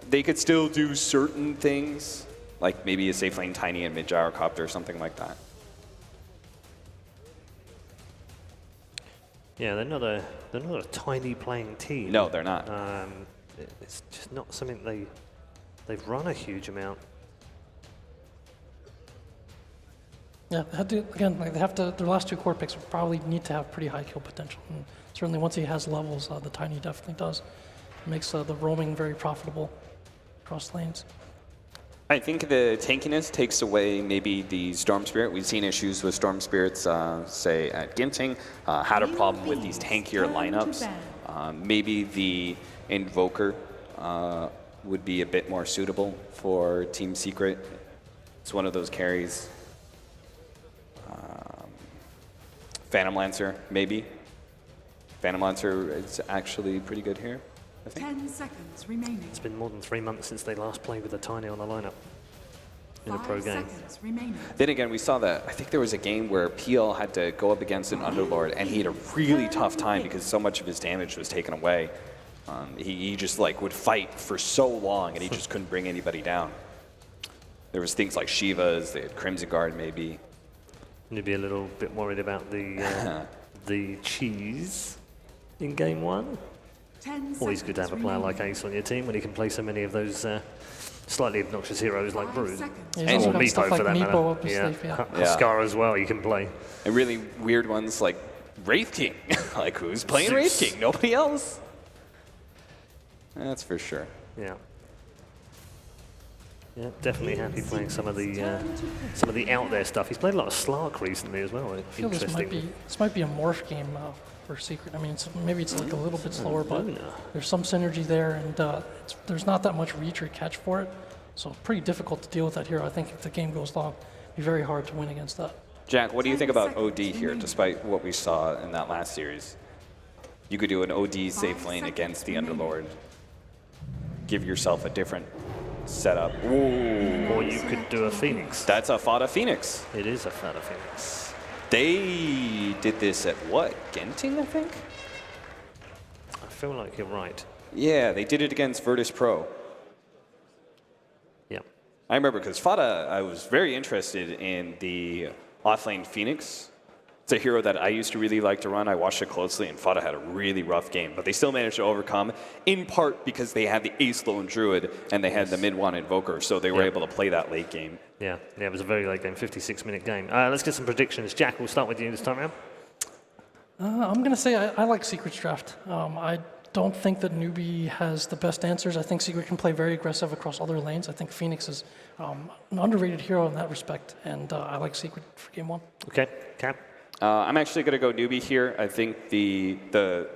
C: they could still do certain things, like maybe a safe lane Tiny and mid Gyrocopter or something like that.
B: Yeah, they're not a tiny playing team.
C: No, they're not.
B: It's just not something they've run a huge amount.
D: Yeah, they had to, again, like they have to. Their last 2 core picks would probably need to have pretty high kill potential. And certainly, once he has levels, the Tiny definitely does. It makes the roaming very profitable across lanes.
C: I think the tankiness takes away maybe the Storm Spirit. We've seen issues with Storm Spirits, say, at Ginting. Had a problem with these tankier lineups. Maybe the Invoker would be a bit more suitable for Team Secret. It's one of those carries. Phantom Lancer, maybe. Phantom Lancer is actually pretty good here, I think.
F: 10 seconds remaining.
B: It's been more than 3 months since they last played with a Tiny on the lineup in a pro
F: 5
B: game.
F: seconds remaining.
C: Then again, we saw that. I think there was a game where PL had to go up against an Underlord, and he had a really tough time because so much of his damage was taken away. He just like would fight for so long, and he just couldn't bring anybody down. There was things like Shivas, they had Crimson Guard maybe.
B: You'd be a little bit worried about the the cheese in game 1. Always good to have a player like Ace on your team when he can play so many of those slightly obnoxious heroes like Brood.
D: Yeah,
B: Or
D: got
B: Meepo
D: stuff
B: for
D: like
B: that
D: Meepo
B: matter.
D: up his sleeve, yeah.
B: Huskar as well, you can play.
C: And really weird ones like Wraith King. Like, who's playing Wraith King? Nobody else. That's for sure.
B: Yeah. Yeah, definitely happy playing some of the out there stuff. He's played a lot of Slark recently as well.
D: I feel this might be a morph game for Secret. I mean, maybe it's like a little bit slower, but there's some synergy there, and there's not that much reach or catch for it. So pretty difficult to deal with that hero. I think if the game goes long, it'd be very hard to win against that.
C: Jack, what do you think about OD here, despite what we saw in that last series? You could do an OD safe lane against the Underlord. Give yourself a different setup. Ooh.
B: Or you could do a Phoenix.
C: That's a Fada Phoenix.
B: It is a Fada Phoenix.
C: They did this at what? Genting, I think?
B: I feel like you're right.
C: Yeah, they did it against Virtus Pro.
B: Yeah.
C: I remember because Fada, I was very interested in the offlane Phoenix. It's a hero that I used to really like to run. I watched it closely, and Fada had a really rough game. But they still managed to overcome, in part because they had the Ace Lone Druid and they had the mid-1 Invoker, so they were able to play that late game.
B: Yeah, it was a very late game, 56-minute game. Let's get some predictions. Jack, we'll start with you this time around.
D: I'm going to say I like Secret's draft. I don't think that Newbee has the best answers. I think Secret can play very aggressive across other lanes. I think Phoenix is an underrated hero in that respect, and I like Secret for game 1.
B: Okay, Cap?
C: I'm actually going to go Newbee here. I think the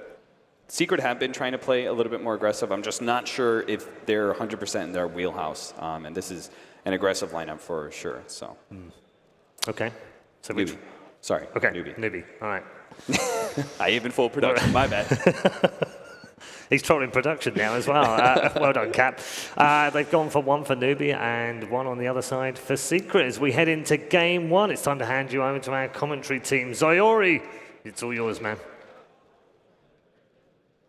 C: Secret have been trying to play a little bit more aggressive. I'm just not sure if they're 100% in their wheelhouse, and this is an aggressive lineup for sure. So.
B: Okay. So
C: Newbee. Sorry.
B: Okay.
C: Newbee.
B: All right.
C: I even full production. My bad.
B: He's trolling production now as well. Well done, Cap. They've gone for 1 for Newbee and 1 on the other side for Secret. As we head into game 1, it's time to hand you over to our commentary team. Zoyori, it's all yours, man.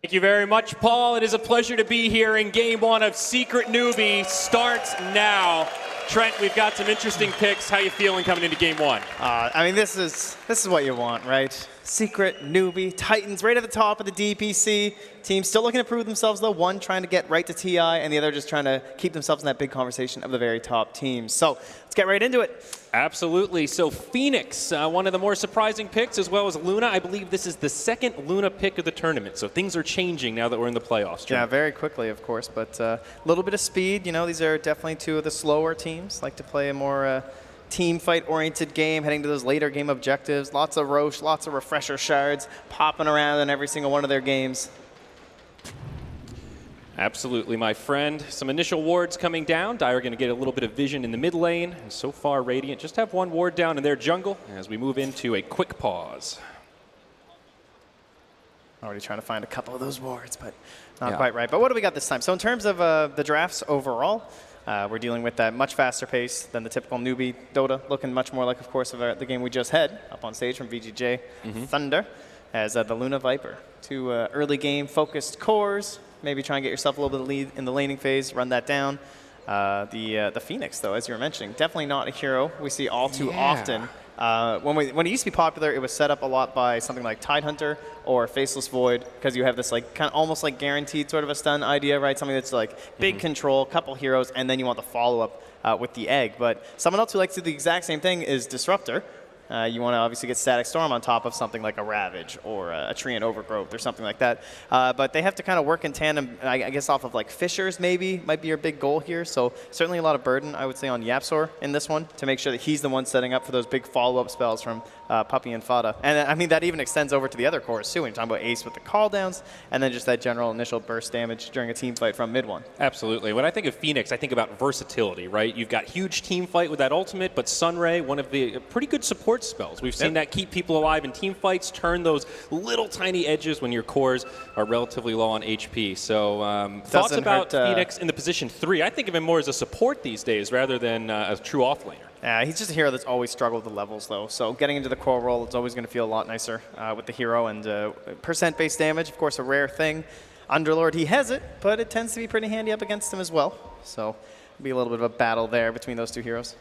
H: Thank you very much, Paul. It is a pleasure to be here in game 1 of Secret Newbee. Starts now. Trent, we've got some interesting picks. How you feeling coming into game 1?
I: I mean, this is what you want, right? Secret, Newbee, Titans right at the top of the DPC. Team still looking to prove themselves, though. One trying to get right to TI, and the other just trying to keep themselves in that big conversation of the very top teams. So let's get right into it.
H: Absolutely. So Phoenix, one of the more surprising picks, as well as Luna. I believe this is the second Luna pick of the tournament. So things are changing now that we're in the playoffs.
I: Yeah, very quickly, of course. But a little bit of speed. You know, these are definitely two of the slower teams. Like to play a more team fight-oriented game, heading to those later game objectives. Lots of Roche, lots of refresher shards popping around in every single one of their games.
H: Absolutely, my friend. Some initial wards coming down. Dire going to get a little bit of vision in the mid lane. And so far, Radiant just have 1 ward down in their jungle as we move into a quick pause.
I: Already trying to find a couple of those wards, but not quite right. But what do we got this time? So in terms of the drafts overall, we're dealing with that much faster pace than the typical Newbee Dota, looking much more like, of course, of the game we just had up on stage from VGJ Thunder as the Luna Viper. 2 early game focused cores, maybe try and get yourself a little bit of lead in the laning phase, run that down. The Phoenix, though, as you were mentioning, definitely not a hero we see all too often. When it used to be popular, it was set up a lot by something like Tidehunter or Faceless Void, because you have this like kind of almost like guaranteed sort of a stun idea, right? Something that's like big control, couple heroes, and then you want the follow-up with the egg. But someone else who likes to do the exact same thing is Disruptor. You want to obviously get Static Storm on top of something like a Ravage or a Treant Overgrowth or something like that. But they have to kind of work in tandem, I guess, off of like Fissures maybe might be your big goal here. So certainly a lot of burden, I would say, on Yapsor in this one to make sure that he's the one setting up for those big follow-up spells from Puppey and Fada. And I mean, that even extends over to the other cores too. When you're talking about Ace with the call downs and then just that general initial burst damage during a team fight from mid one.
H: Absolutely. When I think of Phoenix, I think about versatility, right? You've got huge team fight with that ultimate, but Sunray, one of the pretty good support spells. We've seen that keep people alive in team fights, turn those little tiny edges when your cores are relatively low on HP. So thoughts about Phoenix in the position 3? I think of him more as a support these days rather than a true offlaner.
I: He's just a hero that's always struggled with the levels, though. So getting into the core role, it's always going to feel a lot nicer with the hero. And percent-based damage, of course, a rare thing. Underlord, he has it, but it tends to be pretty handy up against him as well. So it'll be a little bit of a battle there between those two heroes.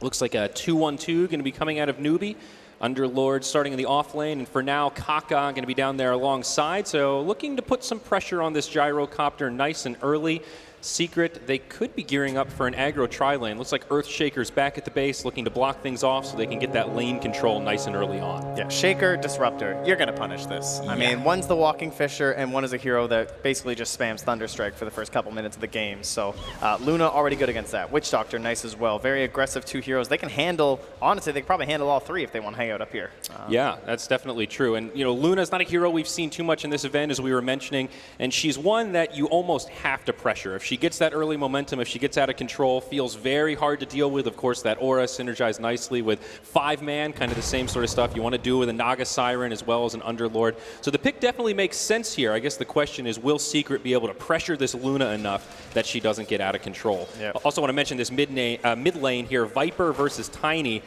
H: Looks like a 2-1-2 going to be coming out of Newbee. Underlord starting in the off lane, and for now, Kaka going to be down there alongside. So looking to put some pressure on this gyrocopter nice and early. Secret, they could be gearing up for an aggro tri-lane. Looks like Earthshaker's back at the base, looking to block things off so they can get that lane control nice and early on.
I: Yeah, Shaker, Disruptor, you're going to punish this. I mean, one's the Walking Fisher, and one is a hero that basically just spams Thunderstrike for the first couple minutes of the game. So Luna already good against that. Witch Doctor, nice as well. Very aggressive 2 heroes. They can handle, honestly, they can probably handle all 3 if they want to hang out up here.
H: Yeah, that's definitely true. And, you know, Luna's not a hero we've seen too much in this event, as we were mentioning, and she's one that you almost have to pressure. If she gets that early momentum, if she gets out of control, feels very hard to deal with. Of course, that aura synergized nicely with 5-man, kind of the same sort of stuff you want to do with a Naga Siren as well as an Underlord. So the pick definitely makes sense here. I guess the question is, will Secret be able to pressure this Luna enough that she doesn't get out of control?
I: Yep.
H: I also want to mention this mid lane here, Viper versus Tiny.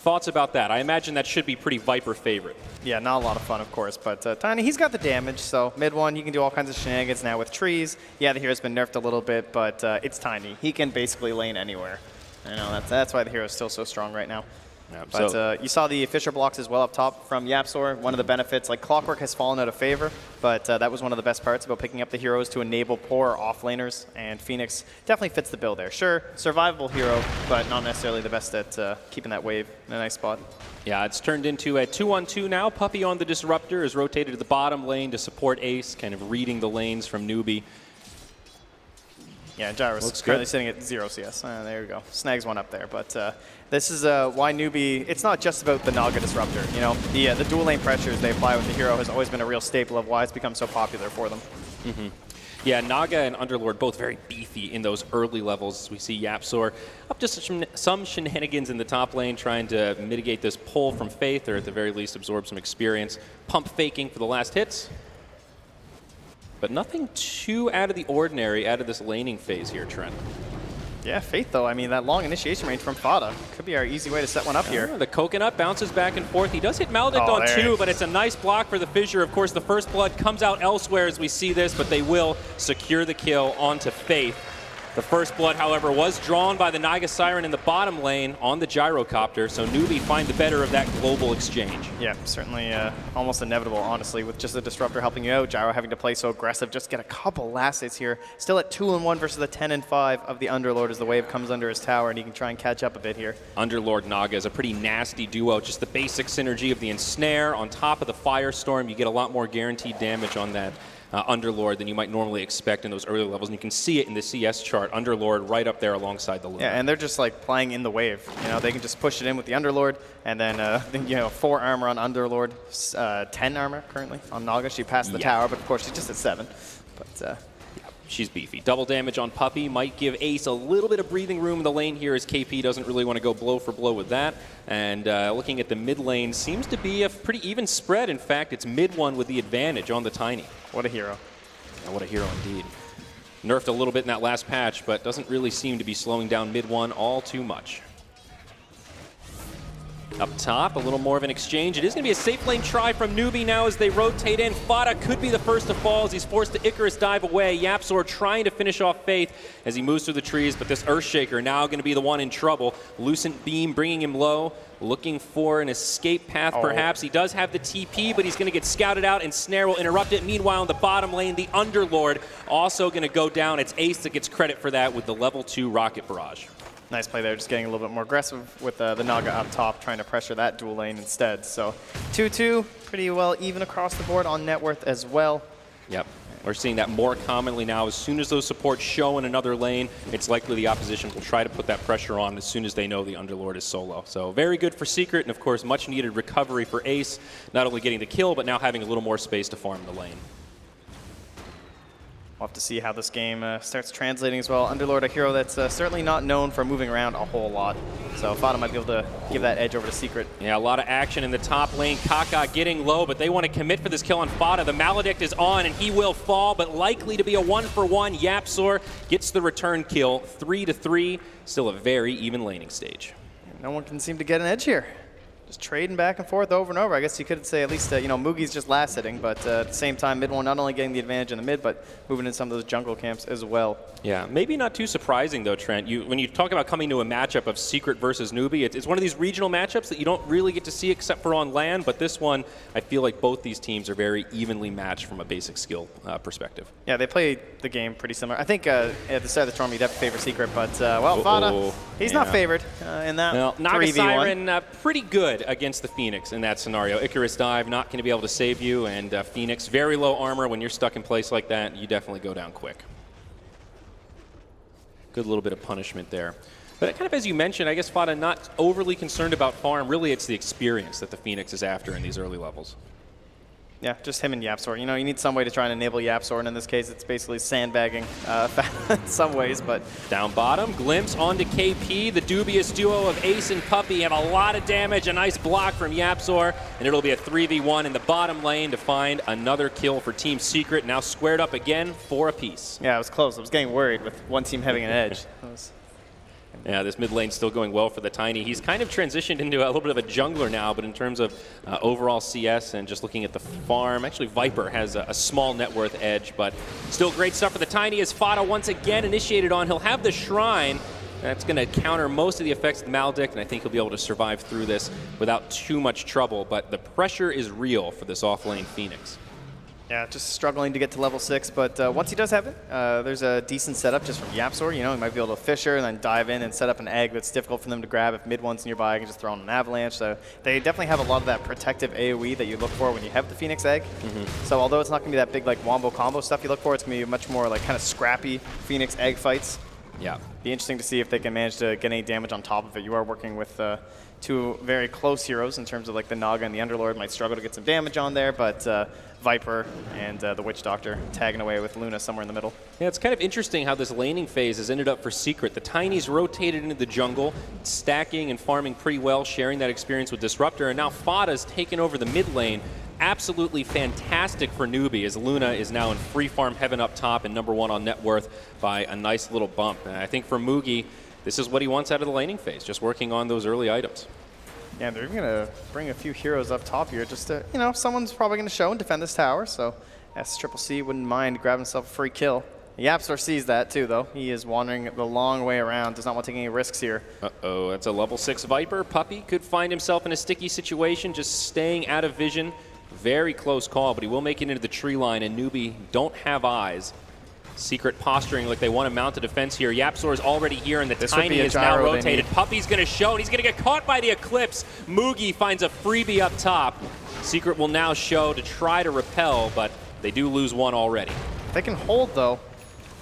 H: Thoughts about that? I imagine that should be pretty Viper favorite.
I: Yeah, not a lot of fun, of course, but Tiny, he's got the damage, so mid one, he can do all kinds of shenanigans now with trees. Yeah, the hero's been nerfed a little bit, but it's Tiny. He can basically lane anywhere. I know, that's why the hero's still so strong right now. Yeah, but you saw the Fisher blocks as well up top from Yapzor. One of the benefits, like Clockwork has fallen out of favor, but that was one of the best parts about picking up the heroes to enable poor offlaners, and Phoenix definitely fits the bill there. Sure, survivable hero, but not necessarily the best at keeping that wave in a nice spot. Yeah, it's turned into a 2-on-2 now. Puppy on the Disruptor is rotated to the bottom lane to support Ace, kind of reading the lanes from Newbee. Yeah, Gyro's currently sitting at 0 CS. There we go. Snags one up there. But this is why Newbee, it's not just about the Naga Disruptor. You know, the dual lane pressures they apply with the hero has always been a real staple of why it's become so popular for them. Mm-hmm. Yeah, Naga and Underlord both very beefy in those early levels. We see Yapzor up to some shenanigans in the top lane, trying to mitigate this pull from Faith, or at the very least absorb some experience. Pump faking for the last hits. But nothing too out of the ordinary out of this laning phase here, Trent. Yeah, Faith, though. I mean, that long initiation range from Fada could be our easy way to set one up here. The Coconut bounces back and forth. He does hit Maledict on 2, but it's a nice block for the Fissure. Of course, the First Blood comes out elsewhere as we see this, but they will secure the kill onto Faith. The First Blood, however, was drawn by the Naga Siren in the bottom lane on the Gyrocopter, so Newbee find the better of that global exchange. Yeah, certainly almost inevitable, honestly, with just the Disruptor helping you out, Gyro having to play so aggressive, just get a couple last hits here. Still at 2-1 versus the 10-5 of the Underlord as the wave comes under his tower, and he can try and catch up a bit here. Underlord Naga is a pretty nasty duo, just the basic synergy of the Ensnare on top of the Firestorm. You get a lot more guaranteed damage on that Underlord than you might normally expect in those early levels, and you can see it in the CS chart. Underlord right up there alongside the Luna. Yeah, and they're just like playing in the wave. You know, they can just push it in with the Underlord, and then you know, 4 armor on Underlord, 10 armor currently on Naga. She passed the tower, but of course she's just at 7. But she's beefy. Double damage on Puppy might give Ace a little bit of breathing room in the lane here, as KP doesn't really want to go blow for blow with that. And looking at the mid lane, seems to be a pretty even spread. In fact, it's mid one with the advantage on the Tiny. What a hero. Yeah, what a hero indeed. Nerfed a little bit in that last patch, but doesn't really seem to be slowing down mid one all too much. Up top, a little more of an exchange. It is going to be a safe lane try from Newbee now as they rotate in. Fada could be the first to fall as he's forced to Icarus dive away. Yapzor trying to finish off Faith as he moves through the trees, but this Earthshaker now going to be the one in trouble. Lucent Beam bringing him low, looking for an escape path perhaps. He does have the TP, but he's going to get scouted out, and Snare will interrupt it. Meanwhile, in the bottom lane, the Underlord also going to go down. It's Ace that gets credit for that with the level 2 Rocket Barrage. Nice play there, just getting a little bit more aggressive with the Naga up top, trying to pressure that dual lane instead. So 2-2, pretty well even across the board on net worth as well. Yep, we're seeing that more commonly now. As soon as those supports show in another lane, it's likely the opposition will try to put that pressure on as soon as they know the Underlord is solo. So very good for Secret, and of course much needed recovery for Ace, not only getting the kill, but now having a little more space to farm the lane. We'll have to see how this game starts translating as well. Underlord, a hero that's certainly not known for moving around a whole lot. So Fada might be able to give that edge over to Secret. Yeah, a lot of action in the top lane. Kaka getting low, but they want to commit for this kill on Fada. The Maledict is on, and he will fall, but likely to be a 1-for-1. Yapzor gets the return kill, 3-3. Still a very even laning stage. No one can seem to get an edge here. just trading back and forth over and over. I guess you could say at least, you know, Mugi's just last hitting, but at the same time, mid one not only getting the advantage in the mid, but moving in some of those jungle camps as well.
H: Yeah, maybe not too surprising though, Trent. When you talk about coming to a matchup of Secret versus Newbee, it's one of these regional matchups that you don't really get to see except for on LAN, but this one, I feel like both these teams are very evenly matched from a basic skill perspective.
I: Yeah, they play the game pretty similar. I think at the start of the tournament, you'd have to favor Secret, but, well, Fada, he's not favored in that
H: well,
I: 3v1.
H: Naga Siren, pretty good against the Phoenix in that scenario. Icarus Dive not going to be able to save you, and Phoenix, very low armor. When you're stuck in place like that, you definitely go down quick. Good little bit of punishment there. But kind of as you mentioned, I guess Fada not overly concerned about farm. Really, it's the experience that the Phoenix is after in these early levels.
I: Yeah, just him and YapzOr. You know, you need some way to try and enable YapzOr, and in this case, it's basically sandbagging in some ways, but...
H: Down bottom, glimpse onto KP. The dubious duo of Ace and Puppey have a lot of damage. A nice block from YapzOr, and it'll be a 3v1 in the bottom lane to find another kill for Team Secret. Now squared up again for a piece.
I: Yeah, it was close. I was getting worried with one team having an edge.
H: Yeah, this mid lane's still going well for the Tiny. He's kind of transitioned into a little bit of a jungler now, but in terms of overall CS and just looking at the farm, actually Viper has a small net worth edge, but still great stuff for the Tiny as Fada once again initiated on. He'll have the Shrine. That's going to counter most of the effects of the Maledict, and I think he'll be able to survive through this without too much trouble, but the pressure is real for this off-lane Phoenix.
I: Yeah, just struggling to get to level 6, but once he does have it, there's a decent setup just from YapzOr. You know, he might be able to Fisher and then dive in and set up an egg that's difficult for them to grab. If mid one's nearby, I can just throw in an avalanche. So they definitely have a lot of that protective AoE that you look for when you have the Phoenix egg. So although it's not going to be that big like wombo combo stuff you look for, it's going to be much more like kind of scrappy Phoenix egg fights.
H: Yeah.
I: Be interesting to see if they can manage to get any damage on top of it. You are working with two very close heroes in terms of like the Naga and the Underlord might struggle to get some damage on there, but Viper and the Witch Doctor tagging away with Luna somewhere in the middle.
H: Yeah, it's kind of interesting how this laning phase has ended up for Secret. The Tiny's rotated into the jungle, stacking and farming pretty well, sharing that experience with Disruptor, and now Fada's taken over the mid lane. Absolutely fantastic for Newbee as Luna is now in free farm heaven up top and #1 on net worth by a nice little bump. And I think for Mugi, this is what he wants out of the laning phase, just working on those early items.
I: Yeah, they're even going to bring a few heroes up top here just to, you know, someone's probably going to show and defend this tower, so SCCC wouldn't mind grabbing himself a free kill. YapzOr sees that too, though. He is wandering the long way around, does not want to take any risks here.
H: Uh-oh, that's a level 6 Viper. Puppey could find himself in a sticky situation, just staying out of vision. Very close call, but he will make it into the tree line, and Newbee don't have eyes. Secret posturing like they want to mount a defense here. YapzOr is already here, and the Tiny is now rotated. Puppey's going to show, and he's going to get caught by the Eclipse. Mugi finds a freebie up top. Secret will now show to try to repel, but they do lose one already.
I: If they can hold, though,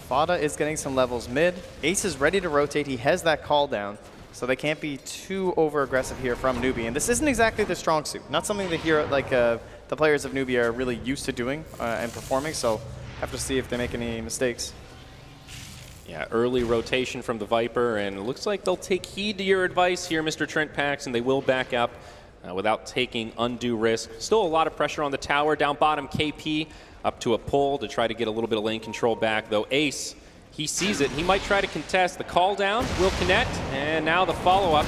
I: Fada is getting some levels mid. Ace is ready to rotate. He has that call down, so they can't be too over-aggressive here from Newbee. And this isn't exactly their strong suit. Not something that here, like the players of Newbee are really used to doing and performing, so have to see if they make any mistakes.
H: Yeah, early rotation from the Viper, and it looks like they'll take heed to your advice here, Mr. Trent Pax, and they will back up without taking undue risk. Still a lot of pressure on the tower. Down bottom, KP up to a pull to try to get a little bit of lane control back, though Ace, he sees it. He might try to contest. The call down will connect, and now the follow-up.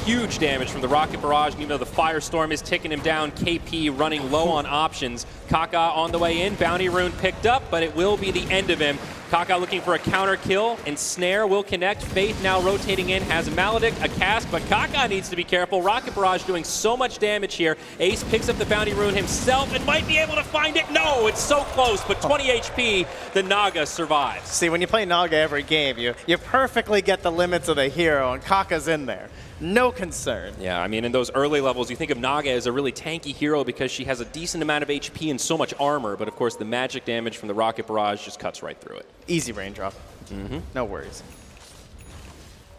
H: Huge damage from the Rocket Barrage, even though the Firestorm is ticking him down. KP running low on options. Kaka on the way in. Bounty Rune picked up, but it will be the end of him. Kaka looking for a counter kill, and Snare will connect. Faith now rotating in, has a Maledict, a cast, but Kaka needs to be careful. Rocket Barrage doing so much damage here. Ace picks up the Bounty Rune himself and might be able to find it. No, it's so close, but 20 HP, the Naga survives.
I: See, when you play Naga every game, you perfectly get the limits of the hero, and Kaka's in there. No concern.
H: Yeah, I mean, in those early levels, you think of Naga as a really tanky hero because she has a decent amount of HP and so much armor, but of course the magic damage from the Rocket Barrage just cuts right through it.
I: Easy raindrop. No worries.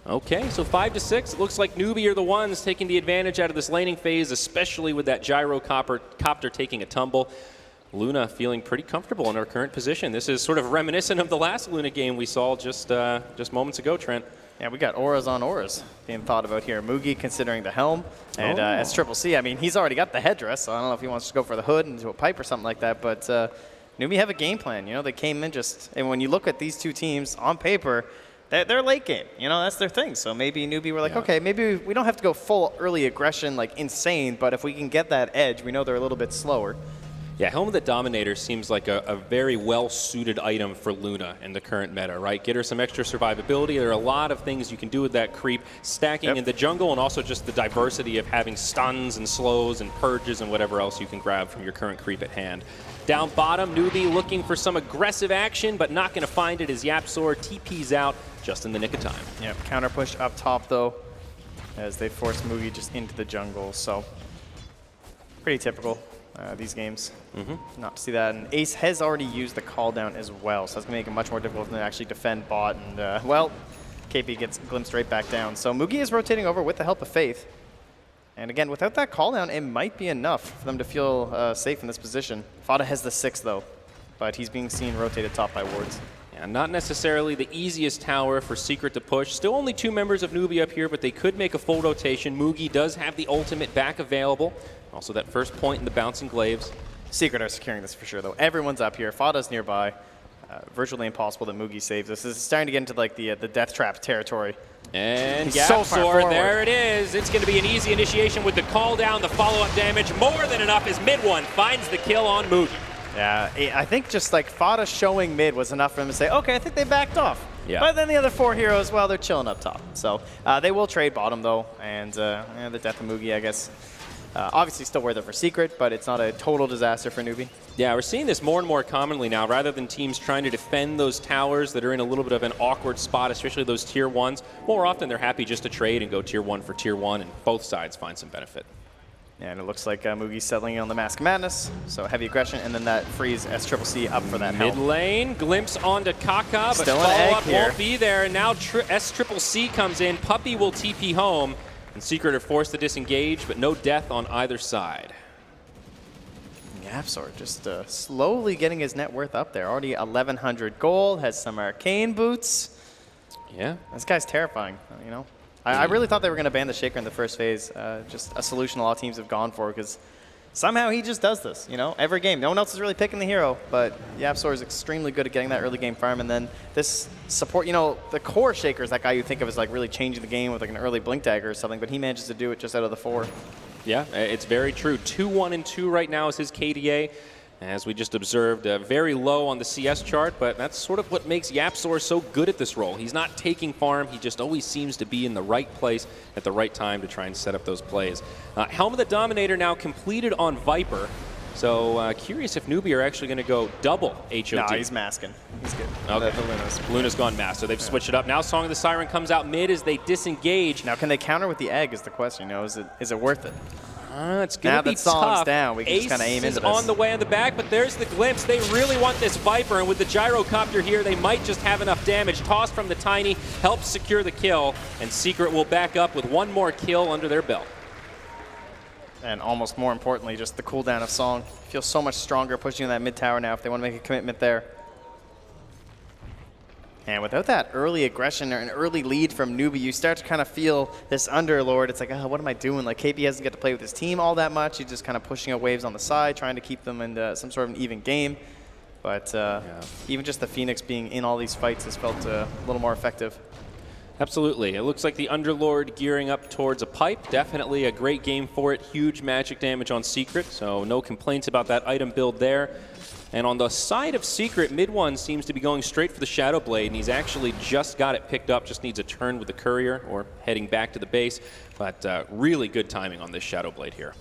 H: Okay, so 5-6. It looks like Newbee are the ones taking the advantage out of this laning phase, especially with that gyrocopter taking a tumble. Luna feeling pretty comfortable in her current position. This is sort of reminiscent of the last Luna game we saw just moments ago, Trent.
I: Yeah, we got auras on auras being thought about here. Mugi considering the helm, and SCCC, I mean, he's already got the headdress, so I don't know if he wants to go for the hood and do a pipe or something like that, but Newbee have a game plan. You know, they came in and when you look at these two teams on paper, they're late game. You know, that's their thing. So maybe Newbee were like, okay, maybe we don't have to go full early aggression like insane, but if we can get that edge, we know they're a little bit slower.
H: Yeah, Helm of the Dominator seems like a very well-suited item for Luna in the current meta, right? Get her some extra survivability. There are a lot of things you can do with that creep, stacking in the jungle, and also just the diversity of having stuns and slows and purges and whatever else you can grab from your current creep at hand. Down bottom, Newbee looking for some aggressive action, but not going to find it as YapzOr TP's out just in the nick of time.
I: Yep, counter push up top, though, as they force Mugi just into the jungle. So pretty typical. These games. Not to see that. And Ace has already used the call down as well, so that's going to make it much more difficult for them to actually defend bot. And, well, KP gets glimpsed right back down. So Mugi is rotating over with the help of Faith. And again, without that call down, it might be enough for them to feel safe in this position. Fada has the 6, though, but he's being seen rotated top by wards.
H: Yeah, not necessarily the easiest tower for Secret to push. Still only 2 members of Newbee up here, but they could make a full rotation. Mugi does have the ultimate back available. Also that first point in the bouncing glaives.
I: Secret are securing this for sure, though. Everyone's up here. Fada's nearby. Virtually impossible that Mugi saves this. This is starting to get into like the death trap territory.
H: And
I: YapzOr,
H: there it is. It's going to be an easy initiation with the call down, the follow-up damage. More than enough as mid one finds the kill on Mugi.
I: Yeah, I think just like Fada showing mid was enough for them to say, okay, I think they backed off.
H: Yeah.
I: But then the other 4 heroes, well, they're chilling up top. So they will trade bottom, though, and the death of Mugi, I guess. Obviously still worth it for Secret, but it's not a total disaster for Newbee.
H: Yeah, we're seeing this more and more commonly now. Rather than teams trying to defend those towers that are in a little bit of an awkward spot, especially those tier 1s, more often they're happy just to trade and go tier 1 for tier 1, and both sides find some benefit.
I: Yeah, and it looks like Mugi's settling in on the Mask of Madness, so heavy aggression, and then that frees SCCC up for that help.
H: Mid lane, glimpse onto Kaka, but follow-up won't be there, and now SCCC comes in. Puppey will TP home, and Secret are forced to disengage, but no death on either side.
I: YapzOr just slowly getting his net worth up there. Already 1,100 gold, has some arcane boots.
H: Yeah.
I: This guy's terrifying, you know. I really thought they were going to ban the Shaker in the first phase. Just a solution a lot of teams have gone for, because somehow he just does this, you know, every game. No one else is really picking the hero, but YapzOr is extremely good at getting that early game farm. And then this support, you know, the core Shaker is that guy you think of as like really changing the game with like an early Blink Dagger or something, but he manages to do it just out of the 4.
H: Yeah, it's very true. 2-1-2 right now is his KDA. As we just observed, very low on the CS chart, but that's sort of what makes YapzOr so good at this role. He's not taking farm, he just always seems to be in the right place at the right time to try and set up those plays. Helm of the Dominator now completed on Viper, so curious if Newbee are actually going to go double HOD.
I: No, he's masking. He's good.
H: Okay.
I: The
H: Luna's gone mask, so they've switched it up. Now Song of the Siren comes out mid as they disengage.
I: Now can they counter with the egg is the question, you know, is it worth it?
H: It's going to be
I: tough. Now that Song's
H: tough.
I: down, we can
H: Ace
I: just kind of aim into
H: is
I: this.
H: on the way on the back, but there's the glimpse. They really want this Viper, and with the gyrocopter here, they might just have enough damage. Toss from the Tiny helps secure the kill, and Secret will back up with one more kill under their belt.
I: And almost more importantly, just the cooldown of Song. Feels so much stronger pushing in that mid tower now if they want to make a commitment there. And without that early aggression or an early lead from Newbee, you start to kind of feel this Underlord. It's like, oh, what am I doing? Like, KP doesn't get to play with his team all that much. He's just kind of pushing out waves on the side, trying to keep them in some sort of an even game. But even just the Phoenix being in all these fights has felt a little more effective.
H: Absolutely. It looks like the Underlord gearing up towards a pipe. Definitely a great game for it. Huge magic damage on Secret, so no complaints about that item build there. And on the side of Secret, mid one seems to be going straight for the Shadow Blade, and he's actually just got it picked up, just needs a turn with the Courier or heading back to the base. But really good timing on this Shadow Blade here.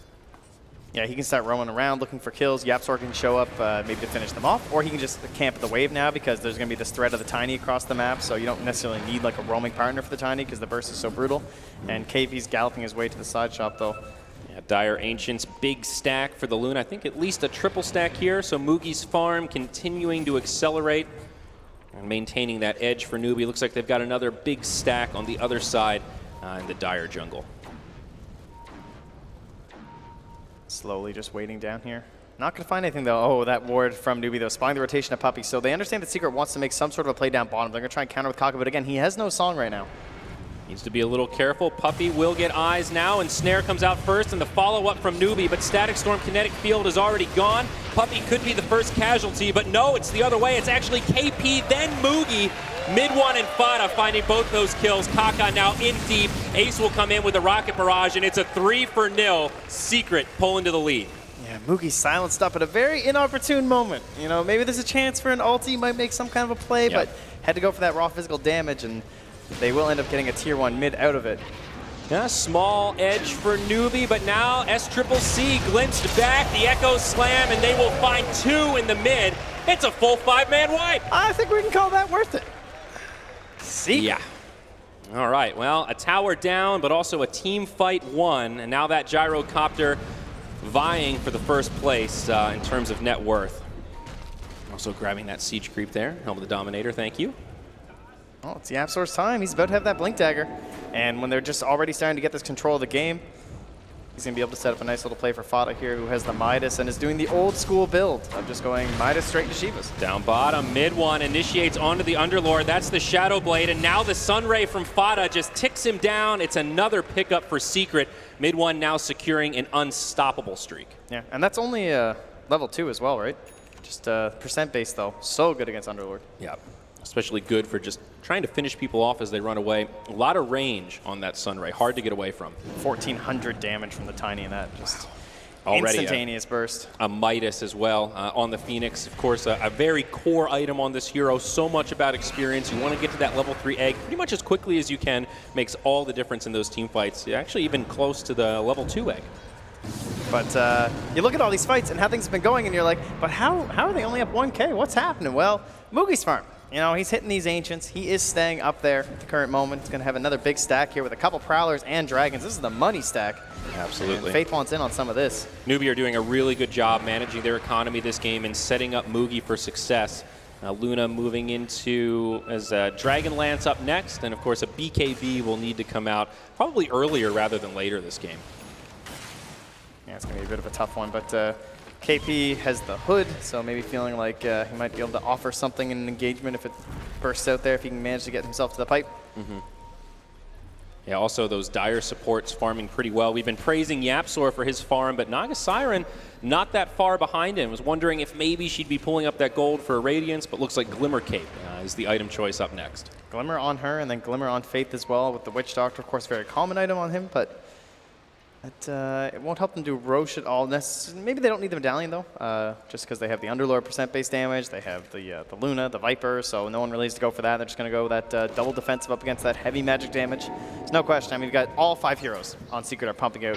I: Yeah, he can start roaming around looking for kills. YapzOr can show up maybe to finish them off, or he can just camp at the wave now because there's going to be this threat of the Tiny across the map, so you don't necessarily need like a roaming partner for the Tiny because the burst is so brutal. And KP's galloping his way to the side shop though.
H: Yeah, Dire Ancients, big stack for the Luna. I think at least a triple stack here, so Mugi's farm continuing to accelerate and maintaining that edge for Newbee. Looks like they've got another big stack on the other side in the Dire jungle.
I: Slowly just waiting down here. Not going to find anything, though. Oh, that ward from Newbee, though, spying the rotation of Puppey. So they understand that Secret wants to make some sort of a play down bottom. They're going to try and counter with Kaka, but again, he has no Song right now.
H: Needs to be a little careful. Puppey will get eyes now, and Snare comes out first, and the follow-up from Newbee, but Static Storm Kinetic Field is already gone. Puppey could be the first casualty, but no, it's the other way. It's actually KP, then Mugi, Mid one and Fada finding both those kills. Kaka now in deep. Ace will come in with a rocket barrage, and it's a 3-0. Secret pulling to the lead.
I: Yeah, Moogie silenced up at a very inopportune moment. You know, maybe there's a chance for an ulti, might make some kind of a play, but had to go for that raw physical damage, and they will end up getting a tier 1 mid out of it.
H: Yeah, small edge for Newbee, but now SCCC glimpsed back, the Echo Slam, and they will find 2 in the mid. It's a full 5-man wipe.
I: I think we can call that worth it. See?
H: Yeah. All right, well, a tower down, but also a team fight won, and now that gyrocopter vying for the first place in terms of net worth. Also grabbing that siege creep there. Helm of the Dominator, thank you.
I: Oh, it's the YapzOr's time. He's about to have that Blink Dagger. And when they're just already starting to get this control of the game, he's going to be able to set up a nice little play for Fada here, who has the Midas and is doing the old school build of just going Midas straight to Shivas.
H: Down bottom, mid one, initiates onto the Underlord. That's the Shadow Blade, and now the Sunray from Fada just ticks him down. It's another pickup for Secret. Mid one now securing an unstoppable streak.
I: Yeah, and that's only level 2 as well, right? Just percent base, though. So good against Underlord.
H: Yeah, especially good for just trying to finish people off as they run away. A lot of range on that Sunray, hard to get away from.
I: 1,400 damage from the Tiny in that. Just
H: already
I: instantaneous burst.
H: A Midas as well on the Phoenix. Of course, a very core item on this hero. So much about experience. You want to get to that level 3 egg pretty much as quickly as you can. Makes all the difference in those team fights. You're actually even close to the level 2 egg.
I: But you look at all these fights and how things have been going, and you're like, but how are they only up 1K? What's happening? Well, Moogie's farm. You know, he's hitting these Ancients. He is staying up there at the current moment. He's going to have another big stack here with a couple Prowlers and Dragons. This is the money stack.
H: Absolutely.
I: And Faith wants in on some of this.
H: Newbee are doing a really good job managing their economy this game and setting up Moogie for success. Luna moving into as Dragonlance up next, and of course a BKB will need to come out probably earlier rather than later this game.
I: Yeah, it's going to be a bit of a tough one, but KP has the hood, so maybe feeling like he might be able to offer something in an engagement if it bursts out there, if he can manage to get himself to the pipe.
H: Mm-hmm. Yeah, also those Dire supports farming pretty well. We've been praising YapzOr for his farm, but Naga Siren not that far behind him. Was wondering if maybe she'd be pulling up that gold for Radiance, but looks like Glimmer Cape is the item choice up next.
I: Glimmer on her, and then Glimmer on Faith as well, with the Witch Doctor, of course, very common item on him, but it won't help them do Roche at all. Maybe they don't need the Medallion, though, just because they have the Underlord percent base damage, they have the Luna, the Viper, so no one really needs to go for that. They're just going to go that double defensive up against that heavy magic damage. There's no question. I mean, we've got all 5 heroes on Secret are pumping out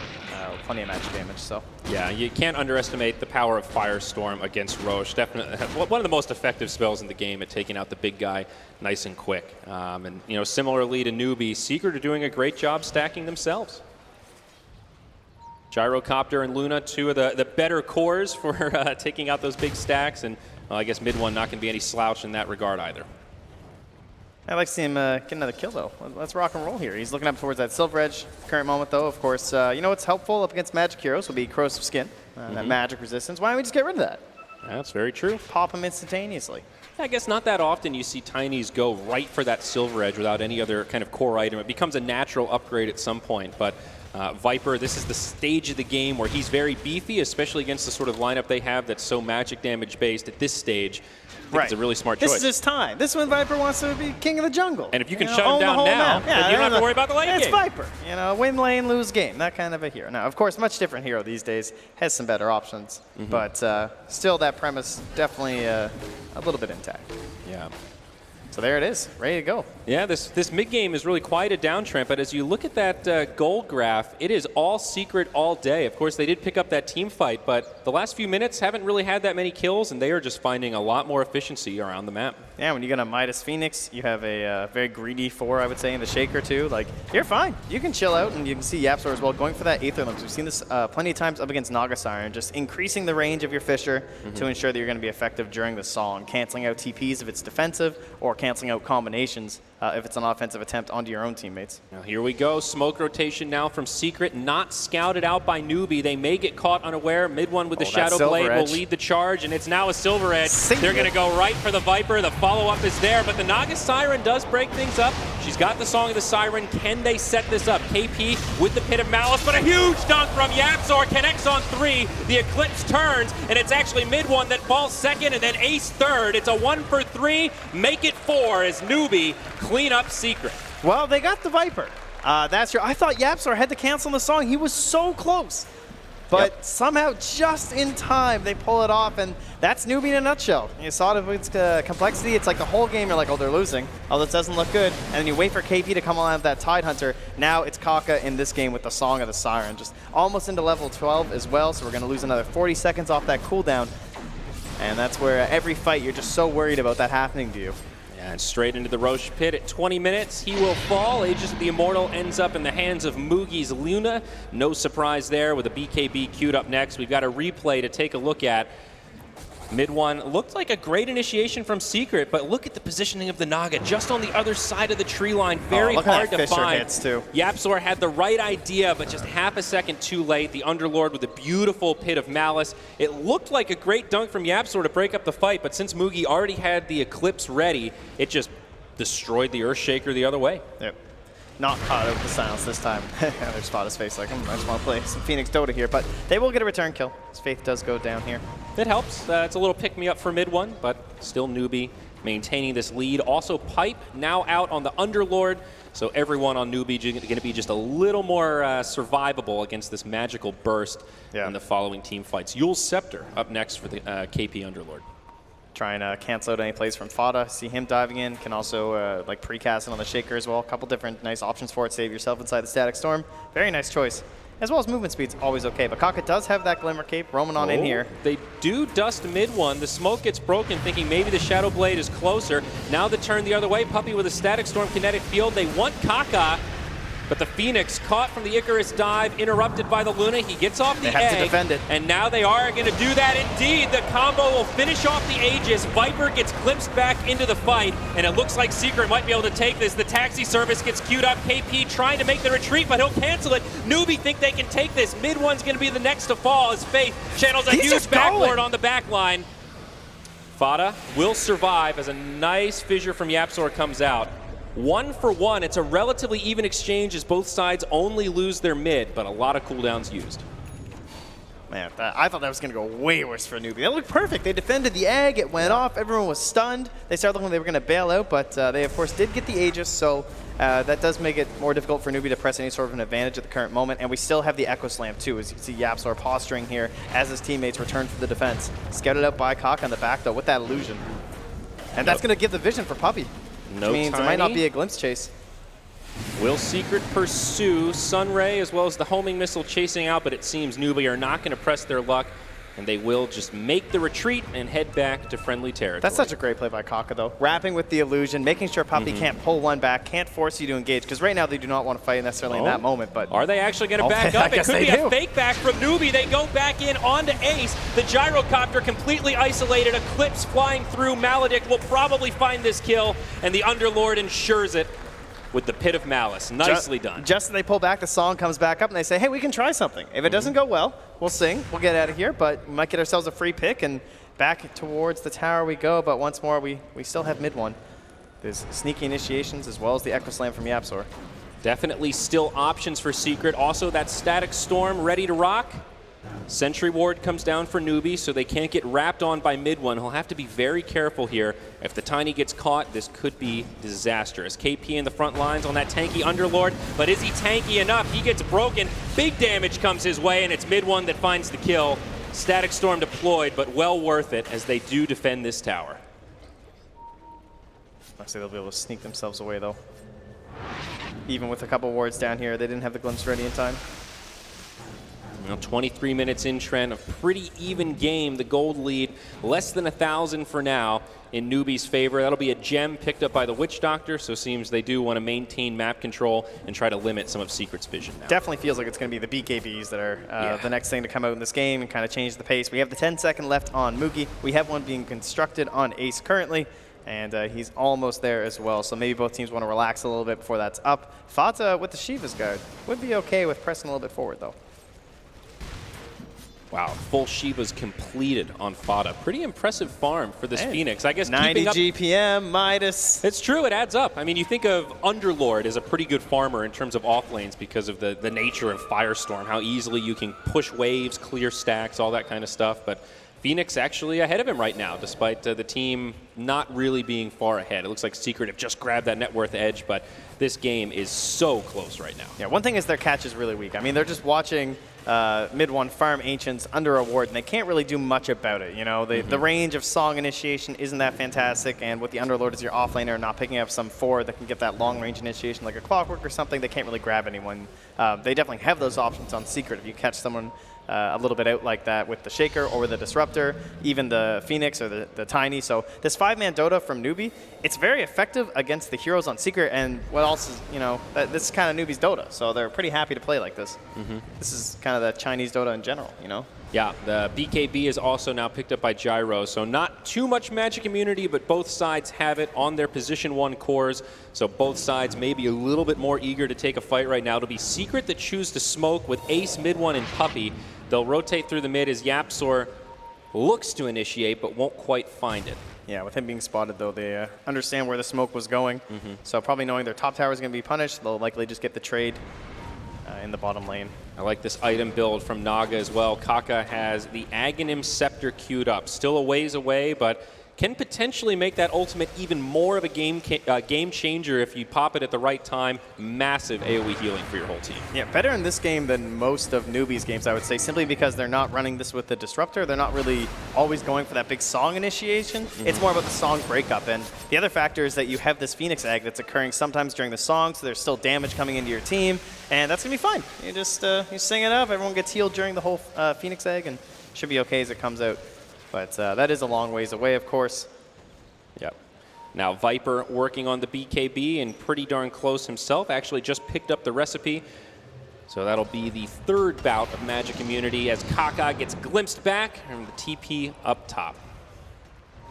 I: plenty of magic damage, so.
H: Yeah, you can't underestimate the power of Firestorm against Roche. Definitely one of the most effective spells in the game at taking out the big guy nice and quick. And, you know, similarly to Newbee, Secret are doing a great job stacking themselves. Gyrocopter and Luna, 2 of the better cores for taking out those big stacks, and well, I guess mid one not going to be any slouch in that regard either.
I: I'd like to see him get another kill, though. Let's rock and roll here. He's looking up towards that Silver Edge. Current moment, though, of course, you know what's helpful up against magic heroes will be Corrosive Skin, that magic resistance. Why don't we just get rid of that?
H: That's very true.
I: Pop him instantaneously.
H: I guess not that often you see Tinies go right for that Silver Edge without any other kind of core item. It becomes a natural upgrade at some point, but Viper, this is the stage of the game where he's very beefy, especially against the sort of lineup they have that's so magic damage based at this stage. I think it's a really smart choice.
I: This is his time. This is when Viper wants to be king of the jungle.
H: And if you can shut him down now, then you don't have to worry about the lane game.
I: It's Viper. You know, win lane, lose game. That kind of a hero. Now, of course, much different hero these days. Has some better options. But still, that premise definitely a little bit intact.
H: Yeah.
I: So there it is, ready to go.
H: Yeah, this mid-game is really quite a downtrend, but as you look at that gold graph, it is all Secret all day. Of course, they did pick up that team fight, but the last few minutes haven't really had that many kills, and they are just finding a lot more efficiency around the map.
I: Yeah, when you get a Midas Phoenix, you have a very greedy 4, I would say, in the Shaker too. Like, you're fine. You can chill out, and you can see YapzOr as well going for that Aether Limbs. We've seen this plenty of times up against Naga Siren, just increasing the range of your Fisher to ensure that you're going to be effective during the song, canceling out TPs if it's defensive, or canceling out combinations if it's an offensive attempt onto your own teammates.
H: Now here we go. Smoke rotation now from Secret, not scouted out by Newbee. They may get caught unaware. Mid one with the Shadow Blade will lead the charge, and it's now a Silver Edge. They're going to go right for the Viper. The follow-up is there, but the Naga Siren does break things up. She's got the Song of the Siren. Can they set this up? KP with the Pit of Malice, but a huge dunk from Yapzor connects on 3. The Eclipse turns, and it's actually Mid one that falls second, and then Ace third. It's a 1 for 3. Make it 4 as Newbee clean up Secret.
I: Well, they got the Viper. That's true. I thought Yapzor had to cancel the song. He was so close. But somehow, just in time, they pull it off, and that's Newbee in a nutshell. You saw it with its complexity. It's like the whole game, you're like, oh, they're losing. Oh, this doesn't look good. And then you wait for KP to come on with that Tide Hunter. Now it's Kaka in this game with the Song of the Siren. Just almost into level 12 as well, so we're going to lose another 40 seconds off that cooldown. And that's where every fight, you're just so worried about that happening to you.
H: And straight into the Roche pit at 20 minutes. He will fall. Aegis of the Immortal ends up in the hands of Mugi's Luna. No surprise there with a BKB queued up next. We've got a replay to take a look at. Mid one looked like a great initiation from Secret, but look at the positioning of the Naga just on the other side of the tree line. Very hard to find.
I: Hits too.
H: Yapzor had the right idea, but just half a second too late. The Underlord with a beautiful Pit of Malice. It looked like a great dunk from Yapzor to break up the fight, but since Mugi already had the Eclipse ready, it just destroyed the Earthshaker the other way.
I: Yep. Not caught out with the silence this time. There's Spada's face like, I just want to play some Phoenix Dota here, but they will get a return kill. His faith does go down here.
H: It helps. It's a little pick-me-up for mid one, but still Newbee maintaining this lead. Also Pipe now out on the Underlord, so everyone on Newbee going to be just a little more survivable against this magical burst in the following team fights. Yule's Scepter up next for the KP Underlord.
I: Trying to cancel out any plays from Fada. See him diving in. Can also like precast it on the Shaker as well. A couple different nice options for it. Save yourself inside the Static Storm. Very nice choice. As well as movement speed's always okay. But Kaka does have that Glimmer Cape roaming on in here.
H: They do dust mid one. The smoke gets broken, thinking maybe the Shadow Blade is closer. Now the turn the other way. Puppey with a Static Storm kinetic field. They want Kaka. But the Phoenix caught from the Icarus dive, interrupted by the Luna. He gets off the egg.
I: They have to defend it.
H: And now they are going to do that indeed. The combo will finish off the Aegis. Viper gets glimpsed back into the fight, and it looks like Secret might be able to take this. The taxi service gets queued up. KP trying to make the retreat, but he'll cancel it. Newbee think they can take this. Mid one's going to be the next to fall as Faith channels a huge backlord on the back line. Fada will survive as a nice fissure from Yapzor comes out. 1 for 1. It's a relatively even exchange as both sides only lose their mid, but a lot of cooldowns used.
I: Man, I thought that was going to go way worse for Newbee. They looked perfect. They defended the egg. It went off. Everyone was stunned. They started looking like they were going to bail out, but they, of course, did get the Aegis, so that does make it more difficult for Newbee to press any sort of an advantage at the current moment. And we still have the Echo Slam, too, as you can see Yapzor posturing here as his teammates return for the defense. Scouted out by Kaka on the back, though, with that illusion. And that's going to give the vision for Puppey. Which means it might not be a glimpse chase.
H: Will Secret pursue Sunray as well as the homing missile chasing out, but it seems Newbee are not going to press their luck, and they will just make the retreat and head back to friendly territory.
I: That's such a great play by Kaka, though. Wrapping with the illusion, making sure Puppey can't pull one back, can't force you to engage, because right now they do not want to fight necessarily in that moment. But
H: are they actually going to back up? It could be a fake back from Newbee. They go back in onto Ace. The gyrocopter completely isolated. Eclipse flying through. Maledict will probably find this kill, and the Underlord ensures it with the Pit of Malice. Nicely done.
I: Just as they pull back, the song comes back up, and they say, hey, we can try something. If it doesn't go well, we'll sing. We'll get out of here, but we might get ourselves a free pick, and back towards the tower we go. But once more, we still have mid one. There's sneaky initiations as well as the Echo Slam from Yapzor.
H: Definitely still options for Secret. Also, that Static Storm ready to rock. Sentry Ward comes down for Newbee, so they can't get wrapped on by mid one. He'll have to be very careful here. If the Tiny gets caught, this could be disastrous. KP in the front lines on that tanky Underlord, but is he tanky enough? He gets broken. Big damage comes his way, and it's mid one that finds the kill. Static Storm deployed, but well worth it as they do defend this tower.
I: Actually, they'll be able to sneak themselves away, though. Even with a couple wards down here, they didn't have the glimpse ready in time.
H: Now 23 minutes in, Trent, a pretty even game. The gold lead, less than 1,000 for now in Newbee's favor. That'll be a gem picked up by the Witch Doctor, so it seems they do want to maintain map control and try to limit some of Secret's vision now.
I: Definitely feels like it's going to be the BKBs that are the next thing to come out in this game and kind of change the pace. We have the 10-second left on Mugi. We have one being constructed on Ace currently. And he's almost there as well, so maybe both teams want to relax a little bit before that's up. Fata with the Shiva's guard would be okay with pressing a little bit forward, though.
H: Wow, full Shivas completed on Fata. Pretty impressive farm for this Phoenix. I guess
I: 90
H: keeping up,
I: GPM, Midas.
H: It's true, it adds up. I mean, you think of Underlord as a pretty good farmer in terms of off lanes because of the nature of Firestorm, how easily you can push waves, clear stacks, all that kind of stuff. But Phoenix actually ahead of him right now, despite the team not really being far ahead. It looks like Secret have just grabbed that net worth edge, but this game is so close right now.
I: Yeah, one thing is their catch is really weak. I mean, they're just watching mid one farm Ancients under a ward, and they can't really do much about it. You know, the range of song initiation isn't that fantastic, and with the Underlord as your offlaner, not picking up some forward that can get that long range initiation like a Clockwork or something, they can't really grab anyone. They definitely have those options on Secret. If you catch someone a little bit out like that with the Shaker or the Disruptor, even the Phoenix or the Tiny. So this 5-man Dota from Newbee, it's very effective against the heroes on Secret, and what else is, you know, this is kind of Newbee's Dota, so they're pretty happy to play like this. This is kind of the Chinese Dota in general, you know?
H: Yeah, the BKB is also now picked up by Gyro, so not too much magic immunity, but both sides have it on their position 1 cores, so both sides may be a little bit more eager to take a fight right now. It'll be Secret that choose to smoke with Ace, mid 1, and Puppy. They'll rotate through the mid as Yapsor looks to initiate, but won't quite find it.
I: Yeah, with him being spotted, though, they understand where the smoke was going, so probably knowing their top tower is going to be punished, they'll likely just get the trade in the bottom lane.
H: I like this item build from Naga as well. Kaka has the Aghanim Scepter queued up. Still a ways away, but can potentially make that ultimate even more of a game changer if you pop it at the right time. Massive AoE healing for your whole team.
I: Yeah, better in this game than most of Newbee's games, I would say, simply because they're not running this with the Disruptor. They're not really always going for that big song initiation. It's more about the song breakup. And the other factor is that you have this Phoenix Egg that's occurring sometimes during the song, so there's still damage coming into your team, and that's going to be fine. You just you sing it up, everyone gets healed during the whole Phoenix Egg, and should be okay as it comes out. But that is a long ways away, of course.
H: Yep. Now Viper working on the BKB and pretty darn close himself. Actually just picked up the recipe. So that'll be the 3rd bout of magic immunity as Kaka gets glimpsed back and the TP up top.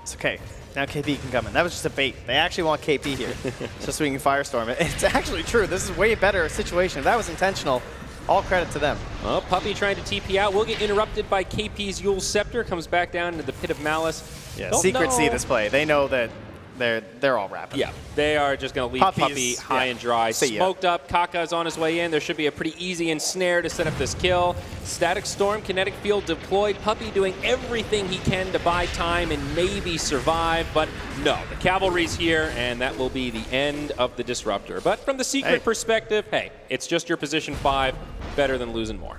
I: It's okay. Now KP can come in. That was just a bait. They actually want KP here, just so we can Firestorm it. It's actually true. This is way better situation. If that was intentional, all credit to them.
H: Well, Puppy trying to TP out. Will get interrupted by KP's Yule Scepter. Comes back down into the Pit of Malice.
I: Yeah, Secret see this play. They know that they're all rapping.
H: Yeah, they are just going to leave Puppy high and dry. Smoked up. Kaka's on his way in. There should be a pretty easy ensnare to set up this kill. Static Storm, Kinetic Field deployed. Puppy doing everything he can to buy time and maybe survive, but no. The Cavalry's here, and that will be the end of the Disruptor. But from the Secret perspective, hey, it's just your position 5. Better than losing more.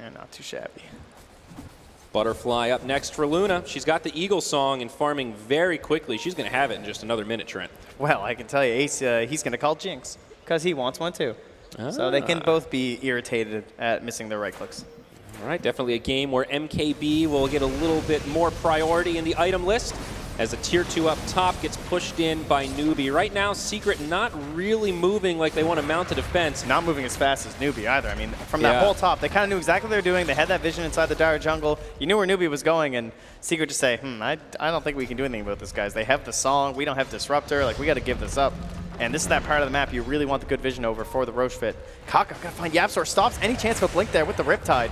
I: And not too shabby.
H: Butterfly up next for Luna. She's got the Eagle Song and farming very quickly. She's going to have it in just another minute, Trent.
I: Well, I can tell you, Ace, he's going to call Jinx because he wants one too. So they can both be irritated at missing their right clicks.
H: All right, definitely a game where MKB will get a little bit more priority in the item list as the tier 2 up top gets pushed in by Newbee. Right now, Secret not really moving like they want to mount a defense.
I: Not moving as fast as Newbee either. I mean, from that whole top, they kind of knew exactly what they were doing. They had that vision inside the dire jungle. You knew where Newbee was going, and Secret just say, I don't think we can do anything about this, guys. They have the song. We don't have Disruptor. Like, we got to give this up. And this is that part of the map you really want the good vision over for the Roche fit. Kaka got to find Yapsor. Stops any chance of a blink there with the Riptide.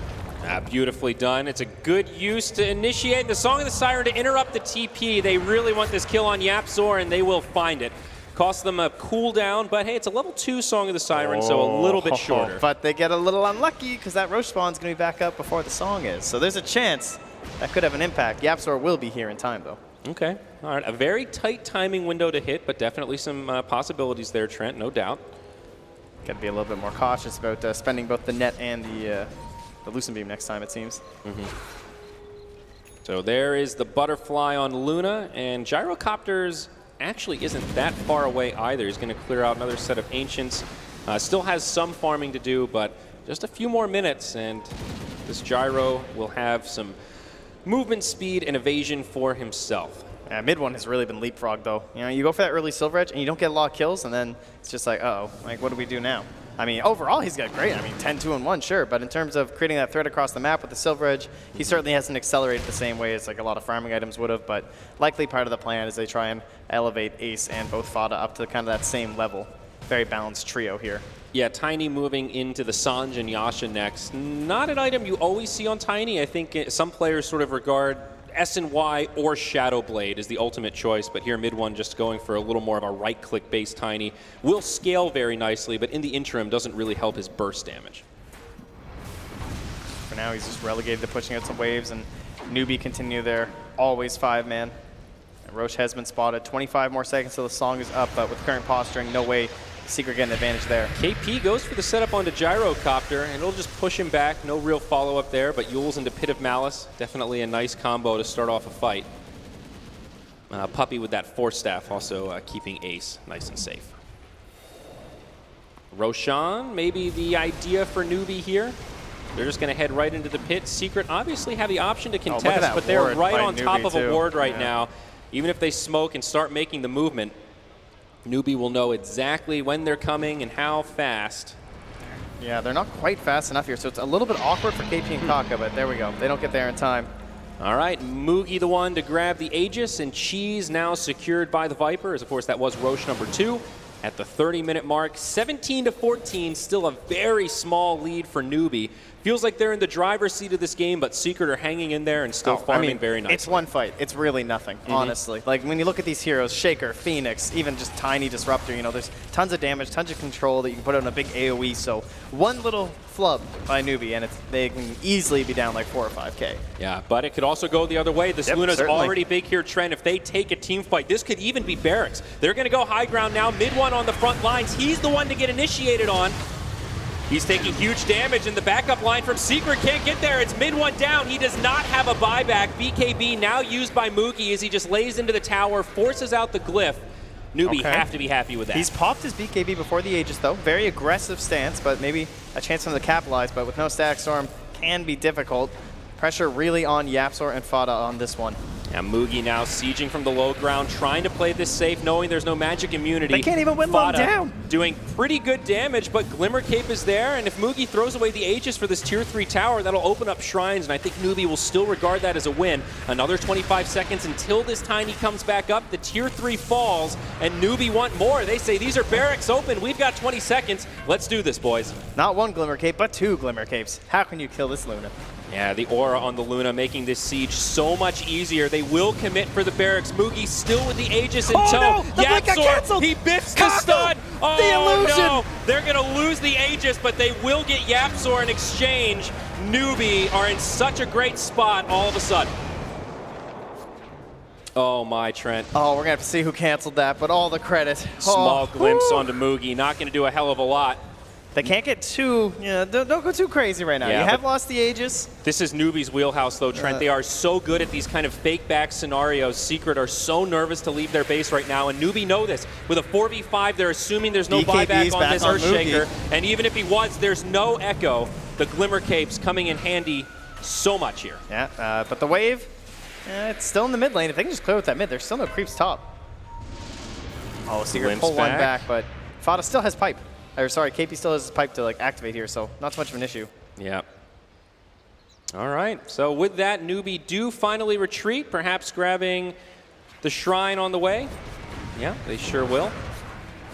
H: Beautifully done. It's a good use to initiate the Song of the Siren to interrupt the TP. They really want this kill on Yapsor, and they will find it. Costs them a cooldown, but hey, it's a level 2 Song of the Siren, so a little bit shorter.
I: But they get a little unlucky because that Roche spawn's going to be back up before the song is. So there's a chance that could have an impact. Yapsor will be here in time, though.
H: Okay. All right. A very tight timing window to hit, but definitely some possibilities there, Trent, no doubt.
I: Got to be a little bit more cautious about spending both the net and the Lucent Beam next time, it seems.
H: So there is the Butterfly on Luna, and Gyrocopters actually isn't that far away either. He's going to clear out another set of Ancients. Still has some farming to do, but just a few more minutes, and this Gyro will have some movement speed and evasion for himself.
I: Yeah, mid one has really been leapfrog, though. You know, you go for that early Silver Edge, and you don't get a lot of kills, and then it's just like, uh-oh, like, what do we do now? I mean, overall, he's got great. I mean, 10-2-1, sure. But in terms of creating that threat across the map with the Silver Edge, he certainly hasn't accelerated the same way as like a lot of farming items would have. But likely part of the plan is they try and elevate Ace and both Fada up to kind of that same level. Very balanced trio here.
H: Yeah, Tiny moving into the Sanj and Yasha next. Not an item you always see on Tiny. I think some players sort of regard SNY or Shadow Blade is the ultimate choice, but here mid one just going for a little more of a right-click based Tiny. Will scale very nicely, but in the interim doesn't really help his burst damage.
I: For now, he's just relegated to pushing out some waves, and Newbee continue their always 5-man. Roche has been spotted. 25 more seconds till the song is up, but with current posturing, no way Secret getting advantage there.
H: KP goes for the setup onto Gyrocopter, and it'll just push him back. No real follow-up there, but Yule's into Pit of Malice. Definitely a nice combo to start off a fight. Puppy with that Force Staff also keeping Ace nice and safe. Roshan, maybe the idea for Newbee here. They're just going to head right into the pit. Secret obviously have the option to contest, but they're right on top of a ward right now. Even if they smoke and start making the movement, Newbee will know exactly when they're coming and how fast.
I: Yeah, they're not quite fast enough here, so it's a little bit awkward for KP and Kaka, but there we go. They don't get there in time.
H: All right, Moogie the one to grab the Aegis, and Cheese now secured by the Viper, as of course that was Roche number 2 at the 30-minute mark. 17-14, still a very small lead for Newbee. Feels like they're in the driver's seat of this game, but Secret are hanging in there and still farming very nicely.
I: It's one fight. It's really nothing, honestly. Like, when you look at these heroes, Shaker, Phoenix, even just Tiny Disruptor, you know, there's tons of damage, tons of control that you can put on a big AoE, so one little flub by Newbee, and they can easily be down like 4 or 5K.
H: Yeah, but it could also go the other way. This Luna's already big here, Trent. If they take a team fight, this could even be Barracks. They're going to go high ground now. Mid one on the front lines. He's the one to get initiated on. He's taking huge damage, and the backup line from Secret can't get there. It's mid one down. He does not have a buyback. BKB now used by Moogie as he just lays into the tower, forces out the glyph. Newbee have to be happy with that.
I: He's popped his BKB before the Aegis, though. Very aggressive stance, but maybe a chance for him to capitalize. But with no Static Storm, can be difficult. Pressure really on Yapzor and Fada on this one.
H: And Moogie now sieging from the low ground, trying to play this safe, knowing there's no magic immunity.
I: They can't even win low down.
H: Doing pretty good damage, but Glimmer Cape is there, and if Moogie throws away the Aegis for this tier 3 tower, that'll open up shrines, and I think Newbee will still regard that as a win. Another 25 seconds until this Tiny comes back up. The tier 3 falls, and Newbee want more. They say, these are barracks open. We've got 20 seconds. Let's do this, boys.
I: Not one Glimmer Cape, but 2 Glimmer Capes. How can you kill this Luna?
H: Yeah, the aura on the Luna making this siege so much easier. They will commit for the barracks. Moogie still with the Aegis in tow.
I: No, the blink got canceled.
H: He biffs the stun. Oh, the illusion. No. They're going to lose the Aegis, but they will get Yapzor in exchange. Newbee are in such a great spot all of a sudden. Oh, my, Trent.
I: Oh, we're going to have to see who canceled that, but all the credit.
H: Small glimpse onto Moogie. Not going to do a hell of a lot.
I: They can't get too, don't go too crazy right now.
H: Yeah,
I: you have lost the Aegis.
H: This is Newbee's wheelhouse, though, Trent. They are so good at these kind of fake back scenarios. Secret are so nervous to leave their base right now, and Newbee know this. With a 4v5, they're assuming there's no buyback on this Earthshaker, and even if he was, there's no Echo. The Glimmer Capes coming in handy so much here.
I: Yeah, but the wave, it's still in the mid lane. If they can just clear with that mid, there's still no creeps top. Oh, Secret pull one back, but Fada still has pipe. Or sorry, KP still has his pipe to activate here, so not so much of an issue.
H: Yeah. All right, so with that, Newbee do finally retreat, perhaps grabbing the shrine on the way. Yeah, they sure will.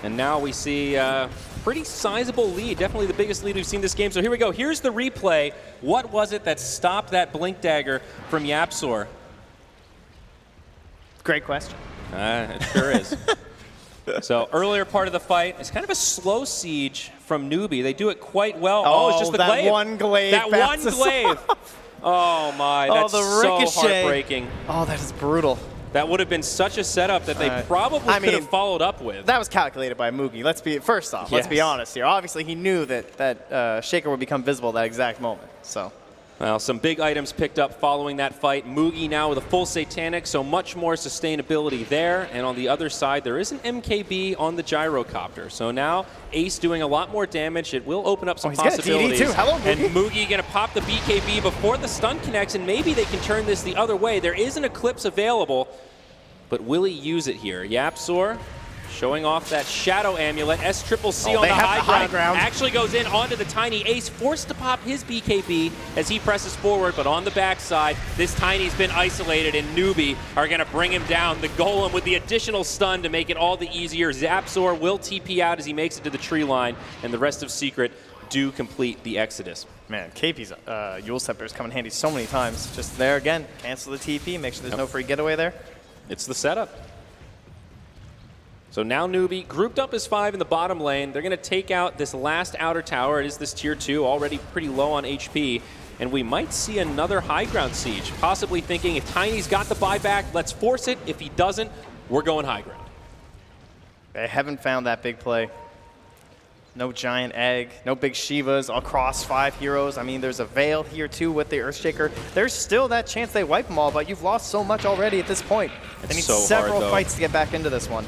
H: And now we see a pretty sizable lead, definitely the biggest lead we've seen this game. So here we go, here's the replay. What was it that stopped that Blink Dagger from Yapzor?
I: Great question.
H: It sure is. So earlier part of the fight, it's kind of a slow siege from Newbee. They do it quite well. Oh, it's just the glaive.
I: That one glaive.
H: That one glaive. Oh my, that's so heartbreaking.
I: Oh, that is brutal.
H: That would have been such a setup that they probably could have followed up with.
I: That was calculated by Moogie. Let's be honest here. Obviously, he knew that Shaker would become visible at that exact moment. So.
H: Well, some big items picked up following that fight. Moogie now with a full Satanic, so much more sustainability there. And on the other side, there is an MKB on the Gyrocopter. So now Ace doing a lot more damage. It will open up some possibilities.
I: He's got a DD too.
H: And Moogie going to pop the BKB before the stun connects, and maybe they can turn this the other way. There is an Eclipse available, but will he use it here? Yapzor showing off that Shadow Amulet. S-Triple-C on
I: they
H: the
I: have
H: high ground. Actually goes in onto the Tiny. Ace forced to pop his BKB as he presses forward, but on the backside, this Tiny's been isolated, and Newbee are going to bring him down. The Golem with the additional stun to make it all the easier. Zapsor will TP out as he makes it to the tree line, and the rest of Secret do complete the Exodus.
I: Man, KP's Yule Scepter is coming handy so many times. Just there again, cancel the TP, make sure there's no free getaway there.
H: It's the setup. So now Newbee grouped up as 5 in the bottom lane. They're going to take out this last outer tower. It is this tier 2, already pretty low on HP. And we might see another high ground siege, possibly thinking if Tiny's got the buyback, let's force it. If he doesn't, we're going high ground.
I: They haven't found that big play. No giant egg, no big Shivas across 5 heroes. I mean, there's a Veil here too with the Earthshaker. There's still that chance they wipe them all, but you've lost so much already at this point. They need several fights to get back into this one.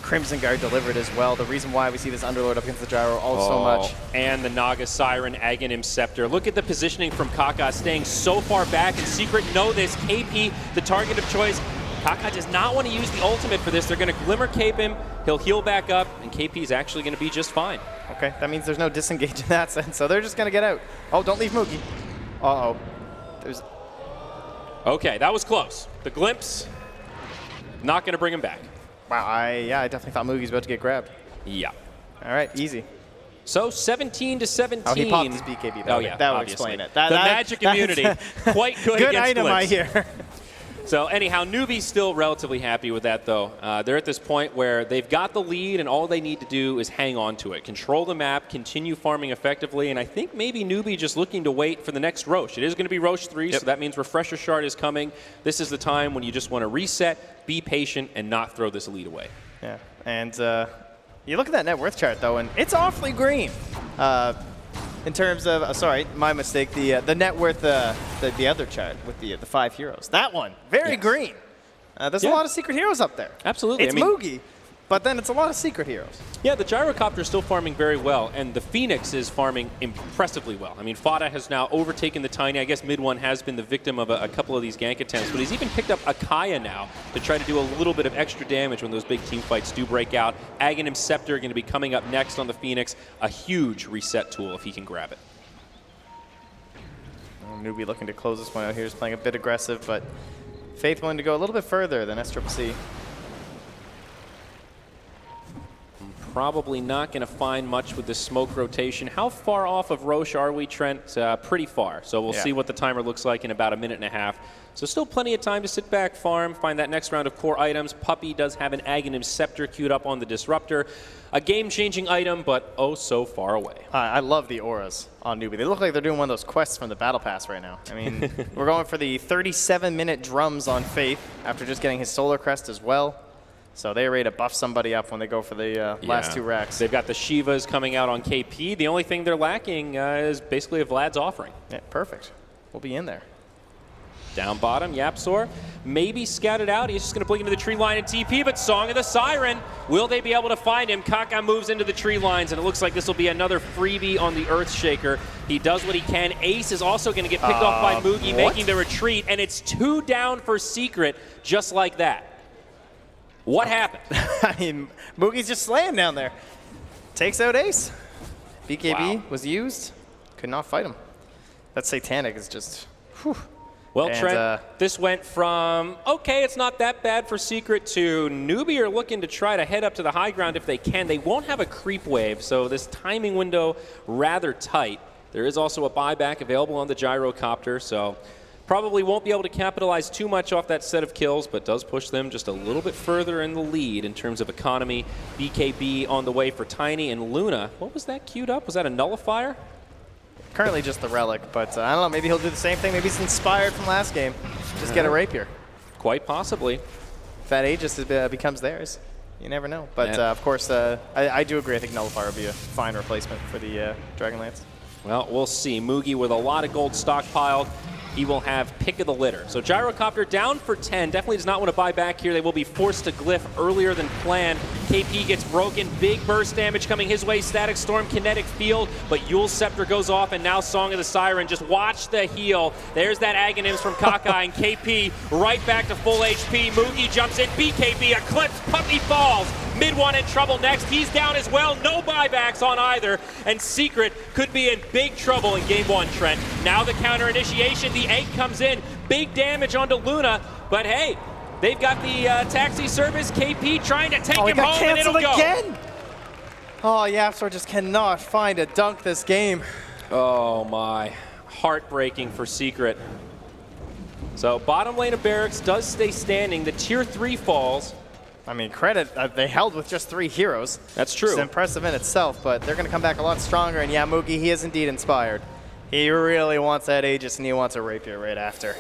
I: Crimson Guard delivered as well. The reason why we see this Underlord up against the Gyro so much.
H: And the Naga Siren, Aghanim Scepter. Look at the positioning from Kaka, staying so far back, and Secret know this. KP, the target of choice. Kaka does not want to use the ultimate for this. They're going to Glimmer Cape him. He'll heal back up, and KP is actually going to be just fine.
I: Okay, that means there's no disengage in that sense, so they're just going to get out. Oh, don't leave Moogie. Uh-oh. There's...
H: Okay, that was close. The glimpse, not going to bring him back.
I: Wow, I definitely thought Moogie's about to get grabbed.
H: Yeah.
I: All right, easy.
H: So 17-17.
I: Oh, he popped his BKB. That would explain it.
H: The Magic immunity, quite good
I: good
H: against
I: item,
H: Glimpse.
I: I hear.
H: So anyhow, Newbee's still relatively happy with that, though. They're at this point where they've got the lead, and all they need to do is hang on to it. Control the map, continue farming effectively, and I think maybe Newbee just looking to wait for the next Roche. It is going to be Roche 3, so that means Refresher Shard is coming. This is the time when you just want to reset, be patient, and not throw this lead away.
I: Yeah, and you look at that net worth chart, though, and it's awfully green. In terms of, sorry, my mistake, the net worth, the other chart with the 5 heroes. That one, very green. There's a lot of secret heroes up there.
H: Absolutely.
I: It's Moogie, but then it's a lot of secret heroes.
H: Yeah, the Gyrocopter is still farming very well, and the Phoenix is farming impressively well. I mean, Fada has now overtaken the Tiny. I guess Mid One has been the victim of a couple of these gank attempts, but he's even picked up Akaya now to try to do a little bit of extra damage when those big team fights do break out. Aghanim Scepter going to be coming up next on the Phoenix. A huge reset tool if he can grab it.
I: Newbee looking to close this one out here. He's playing a bit aggressive, but Faith willing to go a little bit further than S-Triple-C.
H: Probably not going to find much with this smoke rotation. How far off of Roche are we, Trent? Pretty far. So we'll see what the timer looks like in about a minute and a half. So still plenty of time to sit back, farm, find that next round of core items. Puppey does have an Aghanim Scepter queued up on the Disruptor. A game-changing item, but oh so far away.
I: I love the auras on Newbee. They look like they're doing one of those quests from the Battle Pass right now. I mean, we're going for the 37-minute drums on Faith after just getting his Solar Crest as well. So they're ready to buff somebody up when they go for the last 2 racks.
H: They've got the Shivas coming out on KP. The only thing they're lacking is basically a Vlad's offering.
I: Yeah, perfect. We'll be in there.
H: Down bottom, Yapzor maybe scouted out. He's just going to blink into the tree line and TP, but Song of the Siren. Will they be able to find him? Kaka moves into the tree lines, and it looks like this will be another freebie on the Earthshaker. He does what he can. Ace is also going to get picked off by Moogie, making the retreat, and it's 2 down for Secret, just like that. What happened?
I: I mean, Moogie's just slaying down there. Takes out Ace. BKB was used. Could not fight him. That Satanic is just... Whew.
H: Well, and, Trent, this went from, okay, it's not that bad for Secret, to Newbee are looking to try to head up to the high ground if they can. They won't have a creep wave, so this timing window rather tight. There is also a buyback available on the Gyrocopter, so probably won't be able to capitalize too much off that set of kills, but does push them just a little bit further in the lead in terms of economy. BKB on the way for Tiny, and Luna, what was that queued up? Was that a nullifier?
I: Currently just the Relic, but I don't know, maybe he'll do the same thing. Maybe he's inspired from last game. Just get a Rapier.
H: Quite possibly.
I: If that Aegis becomes theirs, you never know. But of course, I do agree. I think Nullifier would be a fine replacement for the Dragonlance.
H: Well, we'll see. Moogie with a lot of gold stockpiled. He will have pick of the litter. So Gyrocopter down for 10. Definitely does not want to buy back here. They will be forced to glyph earlier than planned. KP gets broken. Big burst damage coming his way. Static Storm, Kinetic Field. But Yule Scepter goes off, and now Song of the Siren. Just watch the heal. There's that Aghanims from Kaka, and KP right back to full HP. Moogie jumps in. BKB, Eclipse, Puppey falls. Mid one in trouble next. He's down as well. No buybacks on either. And Secret could be in big trouble in game one, Trent. Now the counter initiation. The egg comes in. Big damage onto Luna. But hey, they've got the taxi service. KP trying to take him home, and it'll go.
I: Again? Oh, YapzOr just cannot find a dunk this game.
H: Oh my, heartbreaking for Secret. So bottom lane of Barracks does stay standing. The tier 3 falls.
I: I mean, credit, they held with just 3 heroes.
H: That's true.
I: It's impressive in itself, but they're going to come back a lot stronger, and yeah, Moogie, he is indeed inspired. He really wants that Aegis, and he wants a Rapier right after.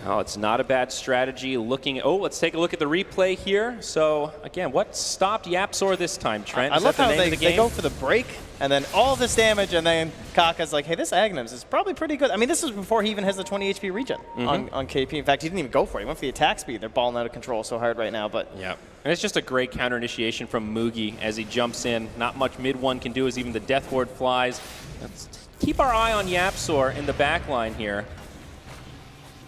H: Oh, it's not a bad strategy. Let's take a look at the replay here. So, again, what stopped YapzOr this time, Trent?
I: I love how they go for the break, and then all this damage, and then Kaka's like, hey, this Agnums is probably pretty good. I mean, this is before he even has the 20 HP regen on KP. In fact, he didn't even go for it. He went for the attack speed. They're balling out of control so hard right now, but...
H: Yeah, and it's just a great counter initiation from Moogie as he jumps in. Not much mid one can do as even the Death Ward flies. Let's keep our eye on YapzOr in the back line here.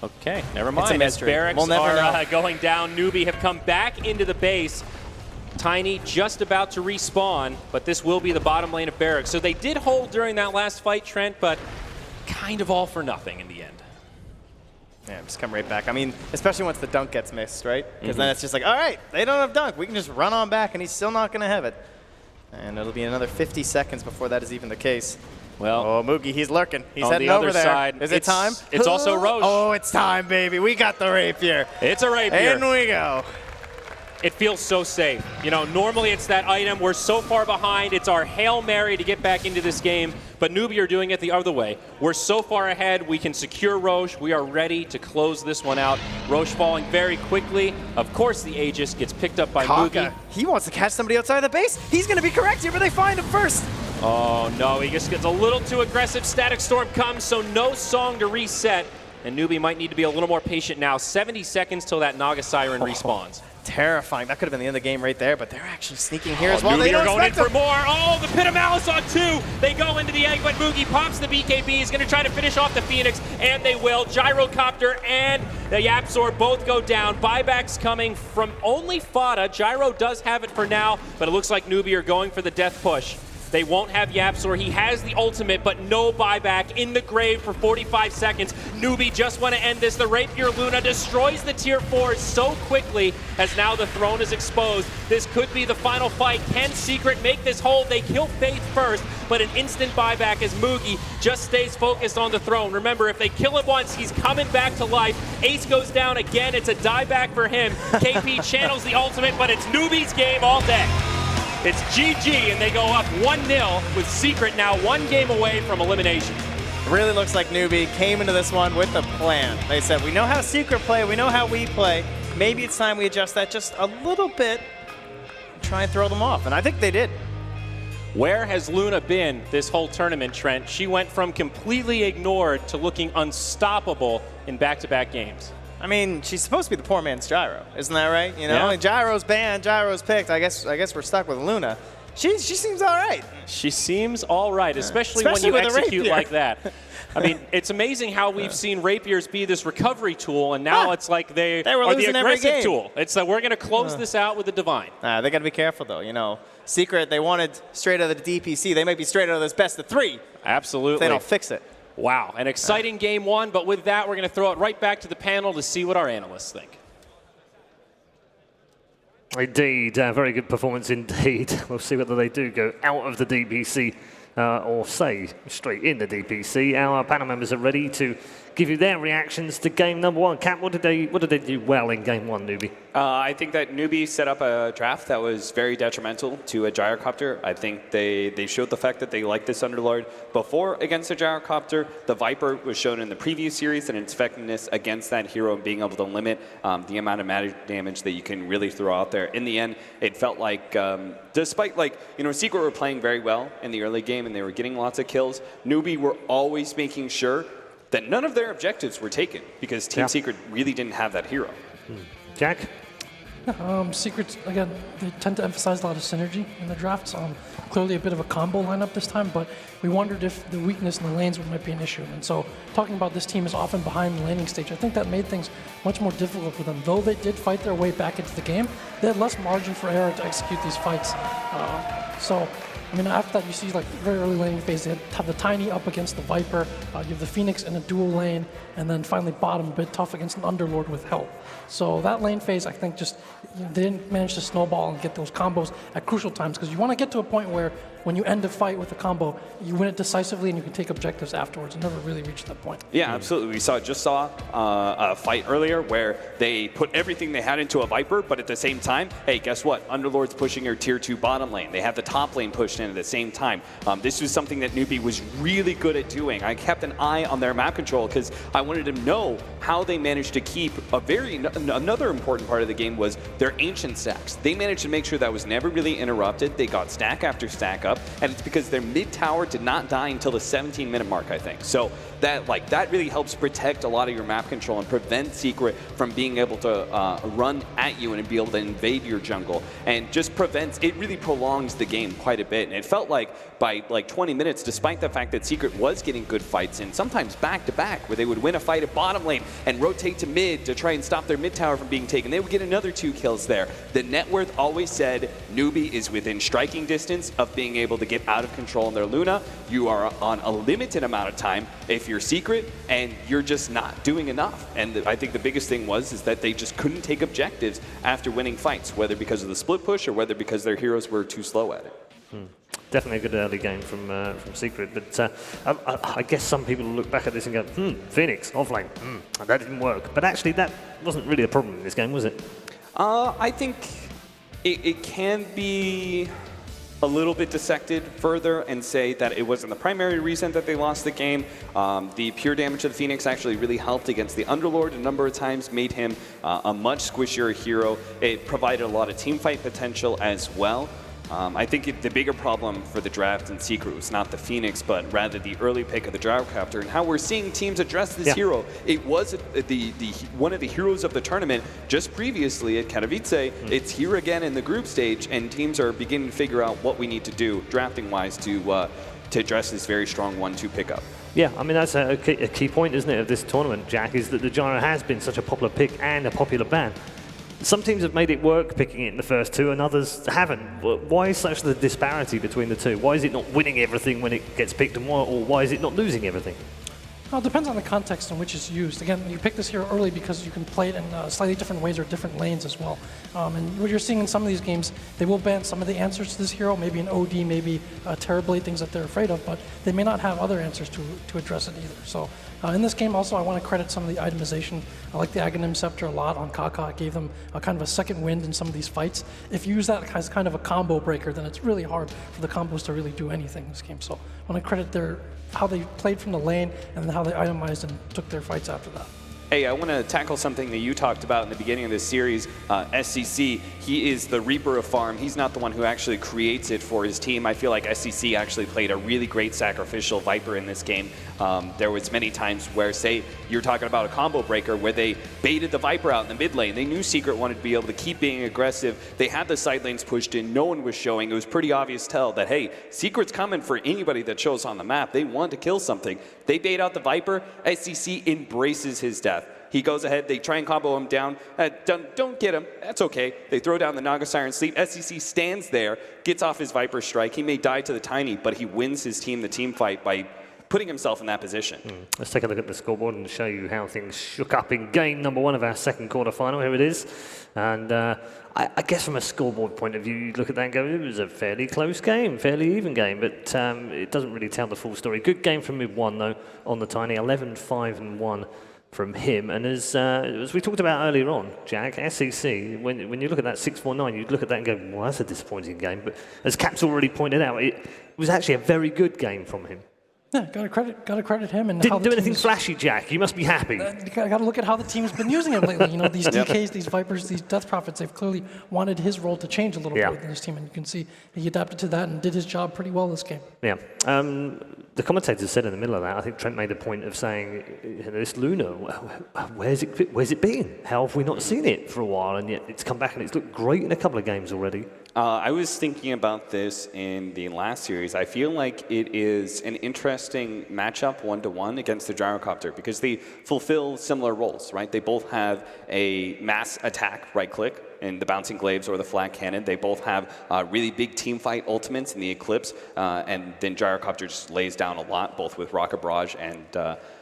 H: Okay, never mind. As Barracks are going down, Newbee have come back into the base. Tiny just about to respawn, but this will be the bottom lane of Barracks. So they did hold during that last fight, Trent, but kind of all for nothing in the end.
I: Yeah, just come right back. I mean, especially once the dunk gets missed, right? Because then it's just like, all right, they don't have dunk. We can just run on back, and he's still not going to have it. And it'll be another 50 seconds before that is even the case.
H: Well,
I: oh, Moogie, he's lurking. He's
H: heading
I: over there.
H: Side,
I: is it time?
H: It's also Roche.
I: Oh, it's time, baby. We got the Rapier.
H: It's a Rapier.
I: In we go.
H: It feels so safe. You know, normally it's that item. We're so far behind. It's our Hail Mary to get back into this game. But Newbee are doing it the other way. We're so far ahead. We can secure Roche. We are ready to close this one out. Roche falling very quickly. Of course, the Aegis gets picked up by Moogie.
I: He wants to catch somebody outside the base. He's going to be correct here, but they find him first.
H: Oh, no. He just gets a little too aggressive. Static Storm comes, so no song to reset. And Newbee might need to be a little more patient now. 70 seconds till that Naga Siren respawns.
I: Terrifying. That could have been the end of the game right there, but they're actually sneaking here as well.
H: Newbee are going in for more. Oh, the Pit of Malice on 2. They go into the egg, but Moogie pops the BKB. He's going to try to finish off the Phoenix, and they will. Gyrocopter and the YapzOr both go down. Buybacks coming from only Fada. Gyro does have it for now, but it looks like Newbee are going for the death push. They won't have YapzOr. He has the ultimate, but no buyback in the grave for 45 seconds. Newbee just want to end this. The Rapier Luna destroys the tier 4 so quickly as now the throne is exposed. This could be the final fight. Can Secret make this hold? They kill Faith first, but an instant buyback as Moogie just stays focused on the throne. Remember, if they kill him once, he's coming back to life. Ace goes down again. It's a dieback for him. KP channels the ultimate, but it's Newbee's game all day. It's GG, and they go up 1-0 with Secret now 1 game away from elimination.
I: It really looks like Newbee came into this one with a plan. They said, we know how Secret play, we know how we play. Maybe it's time we adjust that just a little bit and try and throw them off, and I think they did.
H: Where has Luna been this whole tournament, Trent? She went from completely ignored to looking unstoppable in back-to-back games.
I: I mean, she's supposed to be the poor man's Gyro, isn't that right? You know, Gyro's banned, Gyro's picked. I guess we're stuck with Luna. She seems all right.
H: She seems all right, especially when you execute like that. I mean, it's amazing how we've seen Rapiers be this recovery tool, and now it's like they are the aggressive tool. It's like we're going to close this out with the Divine.
I: They got to be careful, though. You know, Secret, they wanted straight out of the DPC. They might be straight out of this best of 3.
H: Absolutely.
I: If they don't fix it.
H: Wow, an exciting game one, but with that, we're going to throw it right back to the panel to see what our analysts think.
B: Indeed, very good performance indeed. We'll see whether they do go out of the DPC or stay straight in the DPC. Our panel members are ready to give you their reactions to game number 1. Cap, what did they do well in game 1, Newbee?
C: I think that Newbee set up a draft that was very detrimental to a Gyrocopter. I think they showed the fact that they like this Underlord before against a Gyrocopter. The Viper was shown in the preview series and its effectiveness against that hero and being able to limit the amount of magic damage that you can really throw out there. In the end, it felt like, despite Secret were playing very well in the early game and they were getting lots of kills, Newbee were always making sure that none of their objectives were taken because Team Secret really didn't have that hero.
B: Jack?
D: Secrets, again, they tend to emphasize a lot of synergy in the drafts. Clearly a bit of a combo lineup this time, but we wondered if the weakness in the lanes might be an issue. And so talking about this team is often behind the laning stage, I think that made things much more difficult for them. Though they did fight their way back into the game, they had less margin for error to execute these fights. After that, you see like very early laning phase, they have the Tiny up against the Viper, you have the Phoenix in a dual lane, and then finally bottom a bit tough against an Underlord with help. So that lane phase, I think just they didn't manage to snowball and get those combos at crucial times, because you want to get to a point where when you end a fight with a combo, you win it decisively and you can take objectives afterwards, and never really reached that point.
C: Yeah, absolutely. We just saw a fight earlier where they put everything they had into a Viper, but at the same time, hey, guess what? Underlord's pushing your tier 2 bottom lane. They have the top lane pushed in at the same time. This was something that Newbee was really good at doing. I kept an eye on their map control because I wanted to know how they managed to keep another important part of the game was their ancient stacks. They managed to make sure that was never really interrupted. They got stack after stack up, and it's because their mid tower did not die until the 17-minute mark, I think. So that really helps protect a lot of your map control and prevent Secret from being able to run at you and be able to invade your jungle, and just it really prolongs the game quite a bit. And it felt like by 20 minutes, despite the fact that Secret was getting good fights in, sometimes back to back, where they would win a fight at bottom lane and rotate to mid to try and stop their mid tower from being taken. They would get another 2 kills there. The net worth always said Newbee is within striking distance of being able to get out of control in their Luna. You are on a limited amount of time if you're Secret, and you're just not doing enough. And I think the biggest thing is that they just couldn't take objectives after winning fights, whether because of the split push or whether because their heroes were too slow at it.
B: Definitely a good early game from Secret, but I guess some people look back at this and go, Phoenix, offlane, that didn't work. But actually, that wasn't really a problem in this game, was it?
C: I think it can be a little bit dissected further and say that it wasn't the primary reason that they lost the game. The pure damage of the Phoenix actually really helped against the Underlord a number of times, made him a much squishier hero. It provided a lot of team fight potential as well. I think the bigger problem for the draft in Secret was not the Phoenix, but rather the early pick of the Drougcaptor and how we're seeing teams address this hero. It was one of the heroes of the tournament just previously at Katowice. It's here again in the group stage, and teams are beginning to figure out what we need to do drafting-wise to address this very strong 1-2 pickup.
B: Yeah, that's a key point, isn't it, of this tournament, Jack, is that the Gyro has been such a popular pick and a popular ban. Some teams have made it work picking it in the first 2 and others haven't. Why is such the disparity between the two? Why is it not winning everything when it gets picked, and why is it not losing everything?
D: Well, it depends on the context in which it's used. Again, you pick this hero early because you can play it in slightly different ways or different lanes as well. And what you're seeing in some of these games, they will ban some of the answers to this hero, maybe an OD, maybe Terrorblade, things that they're afraid of, but they may not have other answers to address it either. So in this game also, I want to credit some of the itemization. I like the Aghanim Scepter a lot on Kaka. It gave them a kind of a second wind in some of these fights. If you use that as kind of a combo breaker, then it's really hard for the combos to really do anything in this game. So I want to credit how they played from the lane and then how they itemized and took their fights after that.
C: Hey, I want to tackle something that you talked about in the beginning of this series. SCC, he is the Reaper of Farm. He's not the one who actually creates it for his team. I feel like SCC actually played a really great sacrificial Viper in this game. There was many times where, say, you're talking about a combo breaker where they baited the Viper out in the mid lane. They knew Secret wanted to be able to keep being aggressive. They had the side lanes pushed in. No one was showing. It was pretty obvious tell that, hey, Secret's coming for anybody that shows on the map. They want to kill something. They bait out the Viper. SCC embraces his death. He goes ahead, they try and combo him down. Don't get him, that's okay. They throw down the Naga Siren Sleep. SCC stands there, gets off his Viper Strike. He may die to the Tiny, but he wins his team the team fight by putting himself in that position.
B: Let's take a look at the scoreboard and show you how things shook up in game number 1 of our second quarterfinal. Here it is. And I guess from a scoreboard point of view, you look at that and go, it was a fairly close game, fairly even game, but it doesn't really tell the full story. Good game from mid 1, though, on the Tiny, 11-5-1. From him, and as we talked about earlier on, Jack, SCC, when you look at that 6-4-9, you'd look at that and go, well, that's a disappointing game. But as Cap's already pointed out, it was actually a very good game from him.
D: Yeah, gotta credit him. And
B: didn't do anything flashy, Jack. You must be happy.
D: You gotta look at how the team's been using him lately. You know, these DKs, these Vipers, these Death Prophets, they've clearly wanted his role to change a little bit within this team, and you can see he adapted to that and did his job pretty well this game.
B: Yeah. The commentators said in the middle of that, I think Trent made the point of saying, this Luna, where's it been? How have we not seen it for a while? And yet it's come back and it's looked great in a couple of games already.
C: I was thinking about this in the last series. I feel like it is an interesting matchup 1-to-1 against the Gyrocopter because they fulfill similar roles, right? They both have a mass attack right click in the Bouncing Glaives or the Flat Cannon. They both have really big team fight ultimates in the Eclipse, and then Gyrocopter just lays down a lot, both with Rocket Barrage and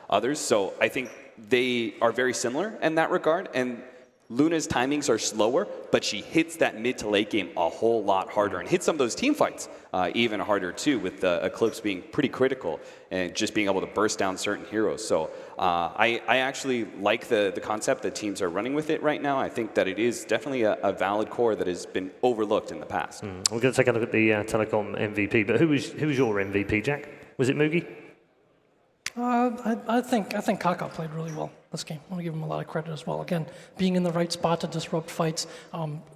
C: others. So I think they are very similar in that regard. And Luna's timings are slower, but she hits that mid to late game a whole lot harder and hits some of those team fights even harder too, with the Eclipse being pretty critical and just being able to burst down certain heroes. So I actually like the concept that teams are running with it right now. I think that it is definitely a valid core that has been overlooked in the past.
B: We're going to take a look at the Telecom MVP, but who was your MVP, Jack? Was it Moogie?
D: I think Kaka played really well this game. I want to give him a lot of credit as well. Again, being in the right spot to disrupt fights,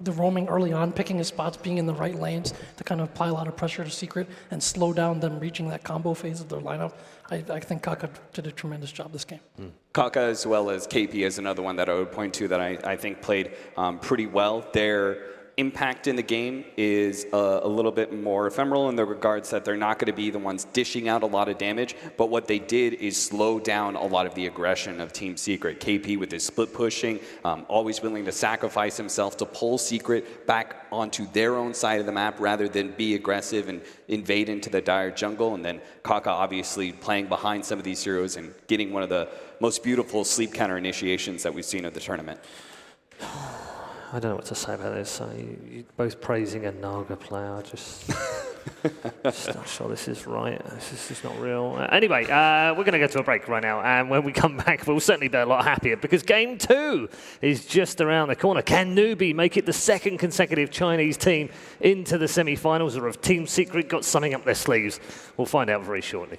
D: the roaming early on, picking his spots, being in the right lanes to kind of apply a lot of pressure to Secret and slow down them reaching that combo phase of their lineup. I think Kaka did a tremendous job this game.
C: Kaka as well as KP is another one that I would point to that I think played pretty well. Their impact in the game is a little bit more ephemeral in the regards that they're not going to be the ones dishing out a lot of damage, but what they did is slow down a lot of the aggression of Team Secret. KP with his split pushing, always willing to sacrifice himself to pull Secret back onto their own side of the map rather than be aggressive and invade into the dire jungle. And then Kaka obviously playing behind some of these heroes and getting one of the most beautiful sleep counter initiations that we've seen at the tournament.
B: I don't know what to say about this. You're both praising a Naga player. Just not sure this is right. This is not real. Anyway, we're going to go to a break right now. And when we come back, we'll certainly be a lot happier because Game 2 is just around the corner. Can Newbee make it the second consecutive Chinese team into the semi-finals, or have Team Secret got something up their sleeves? We'll find out very shortly.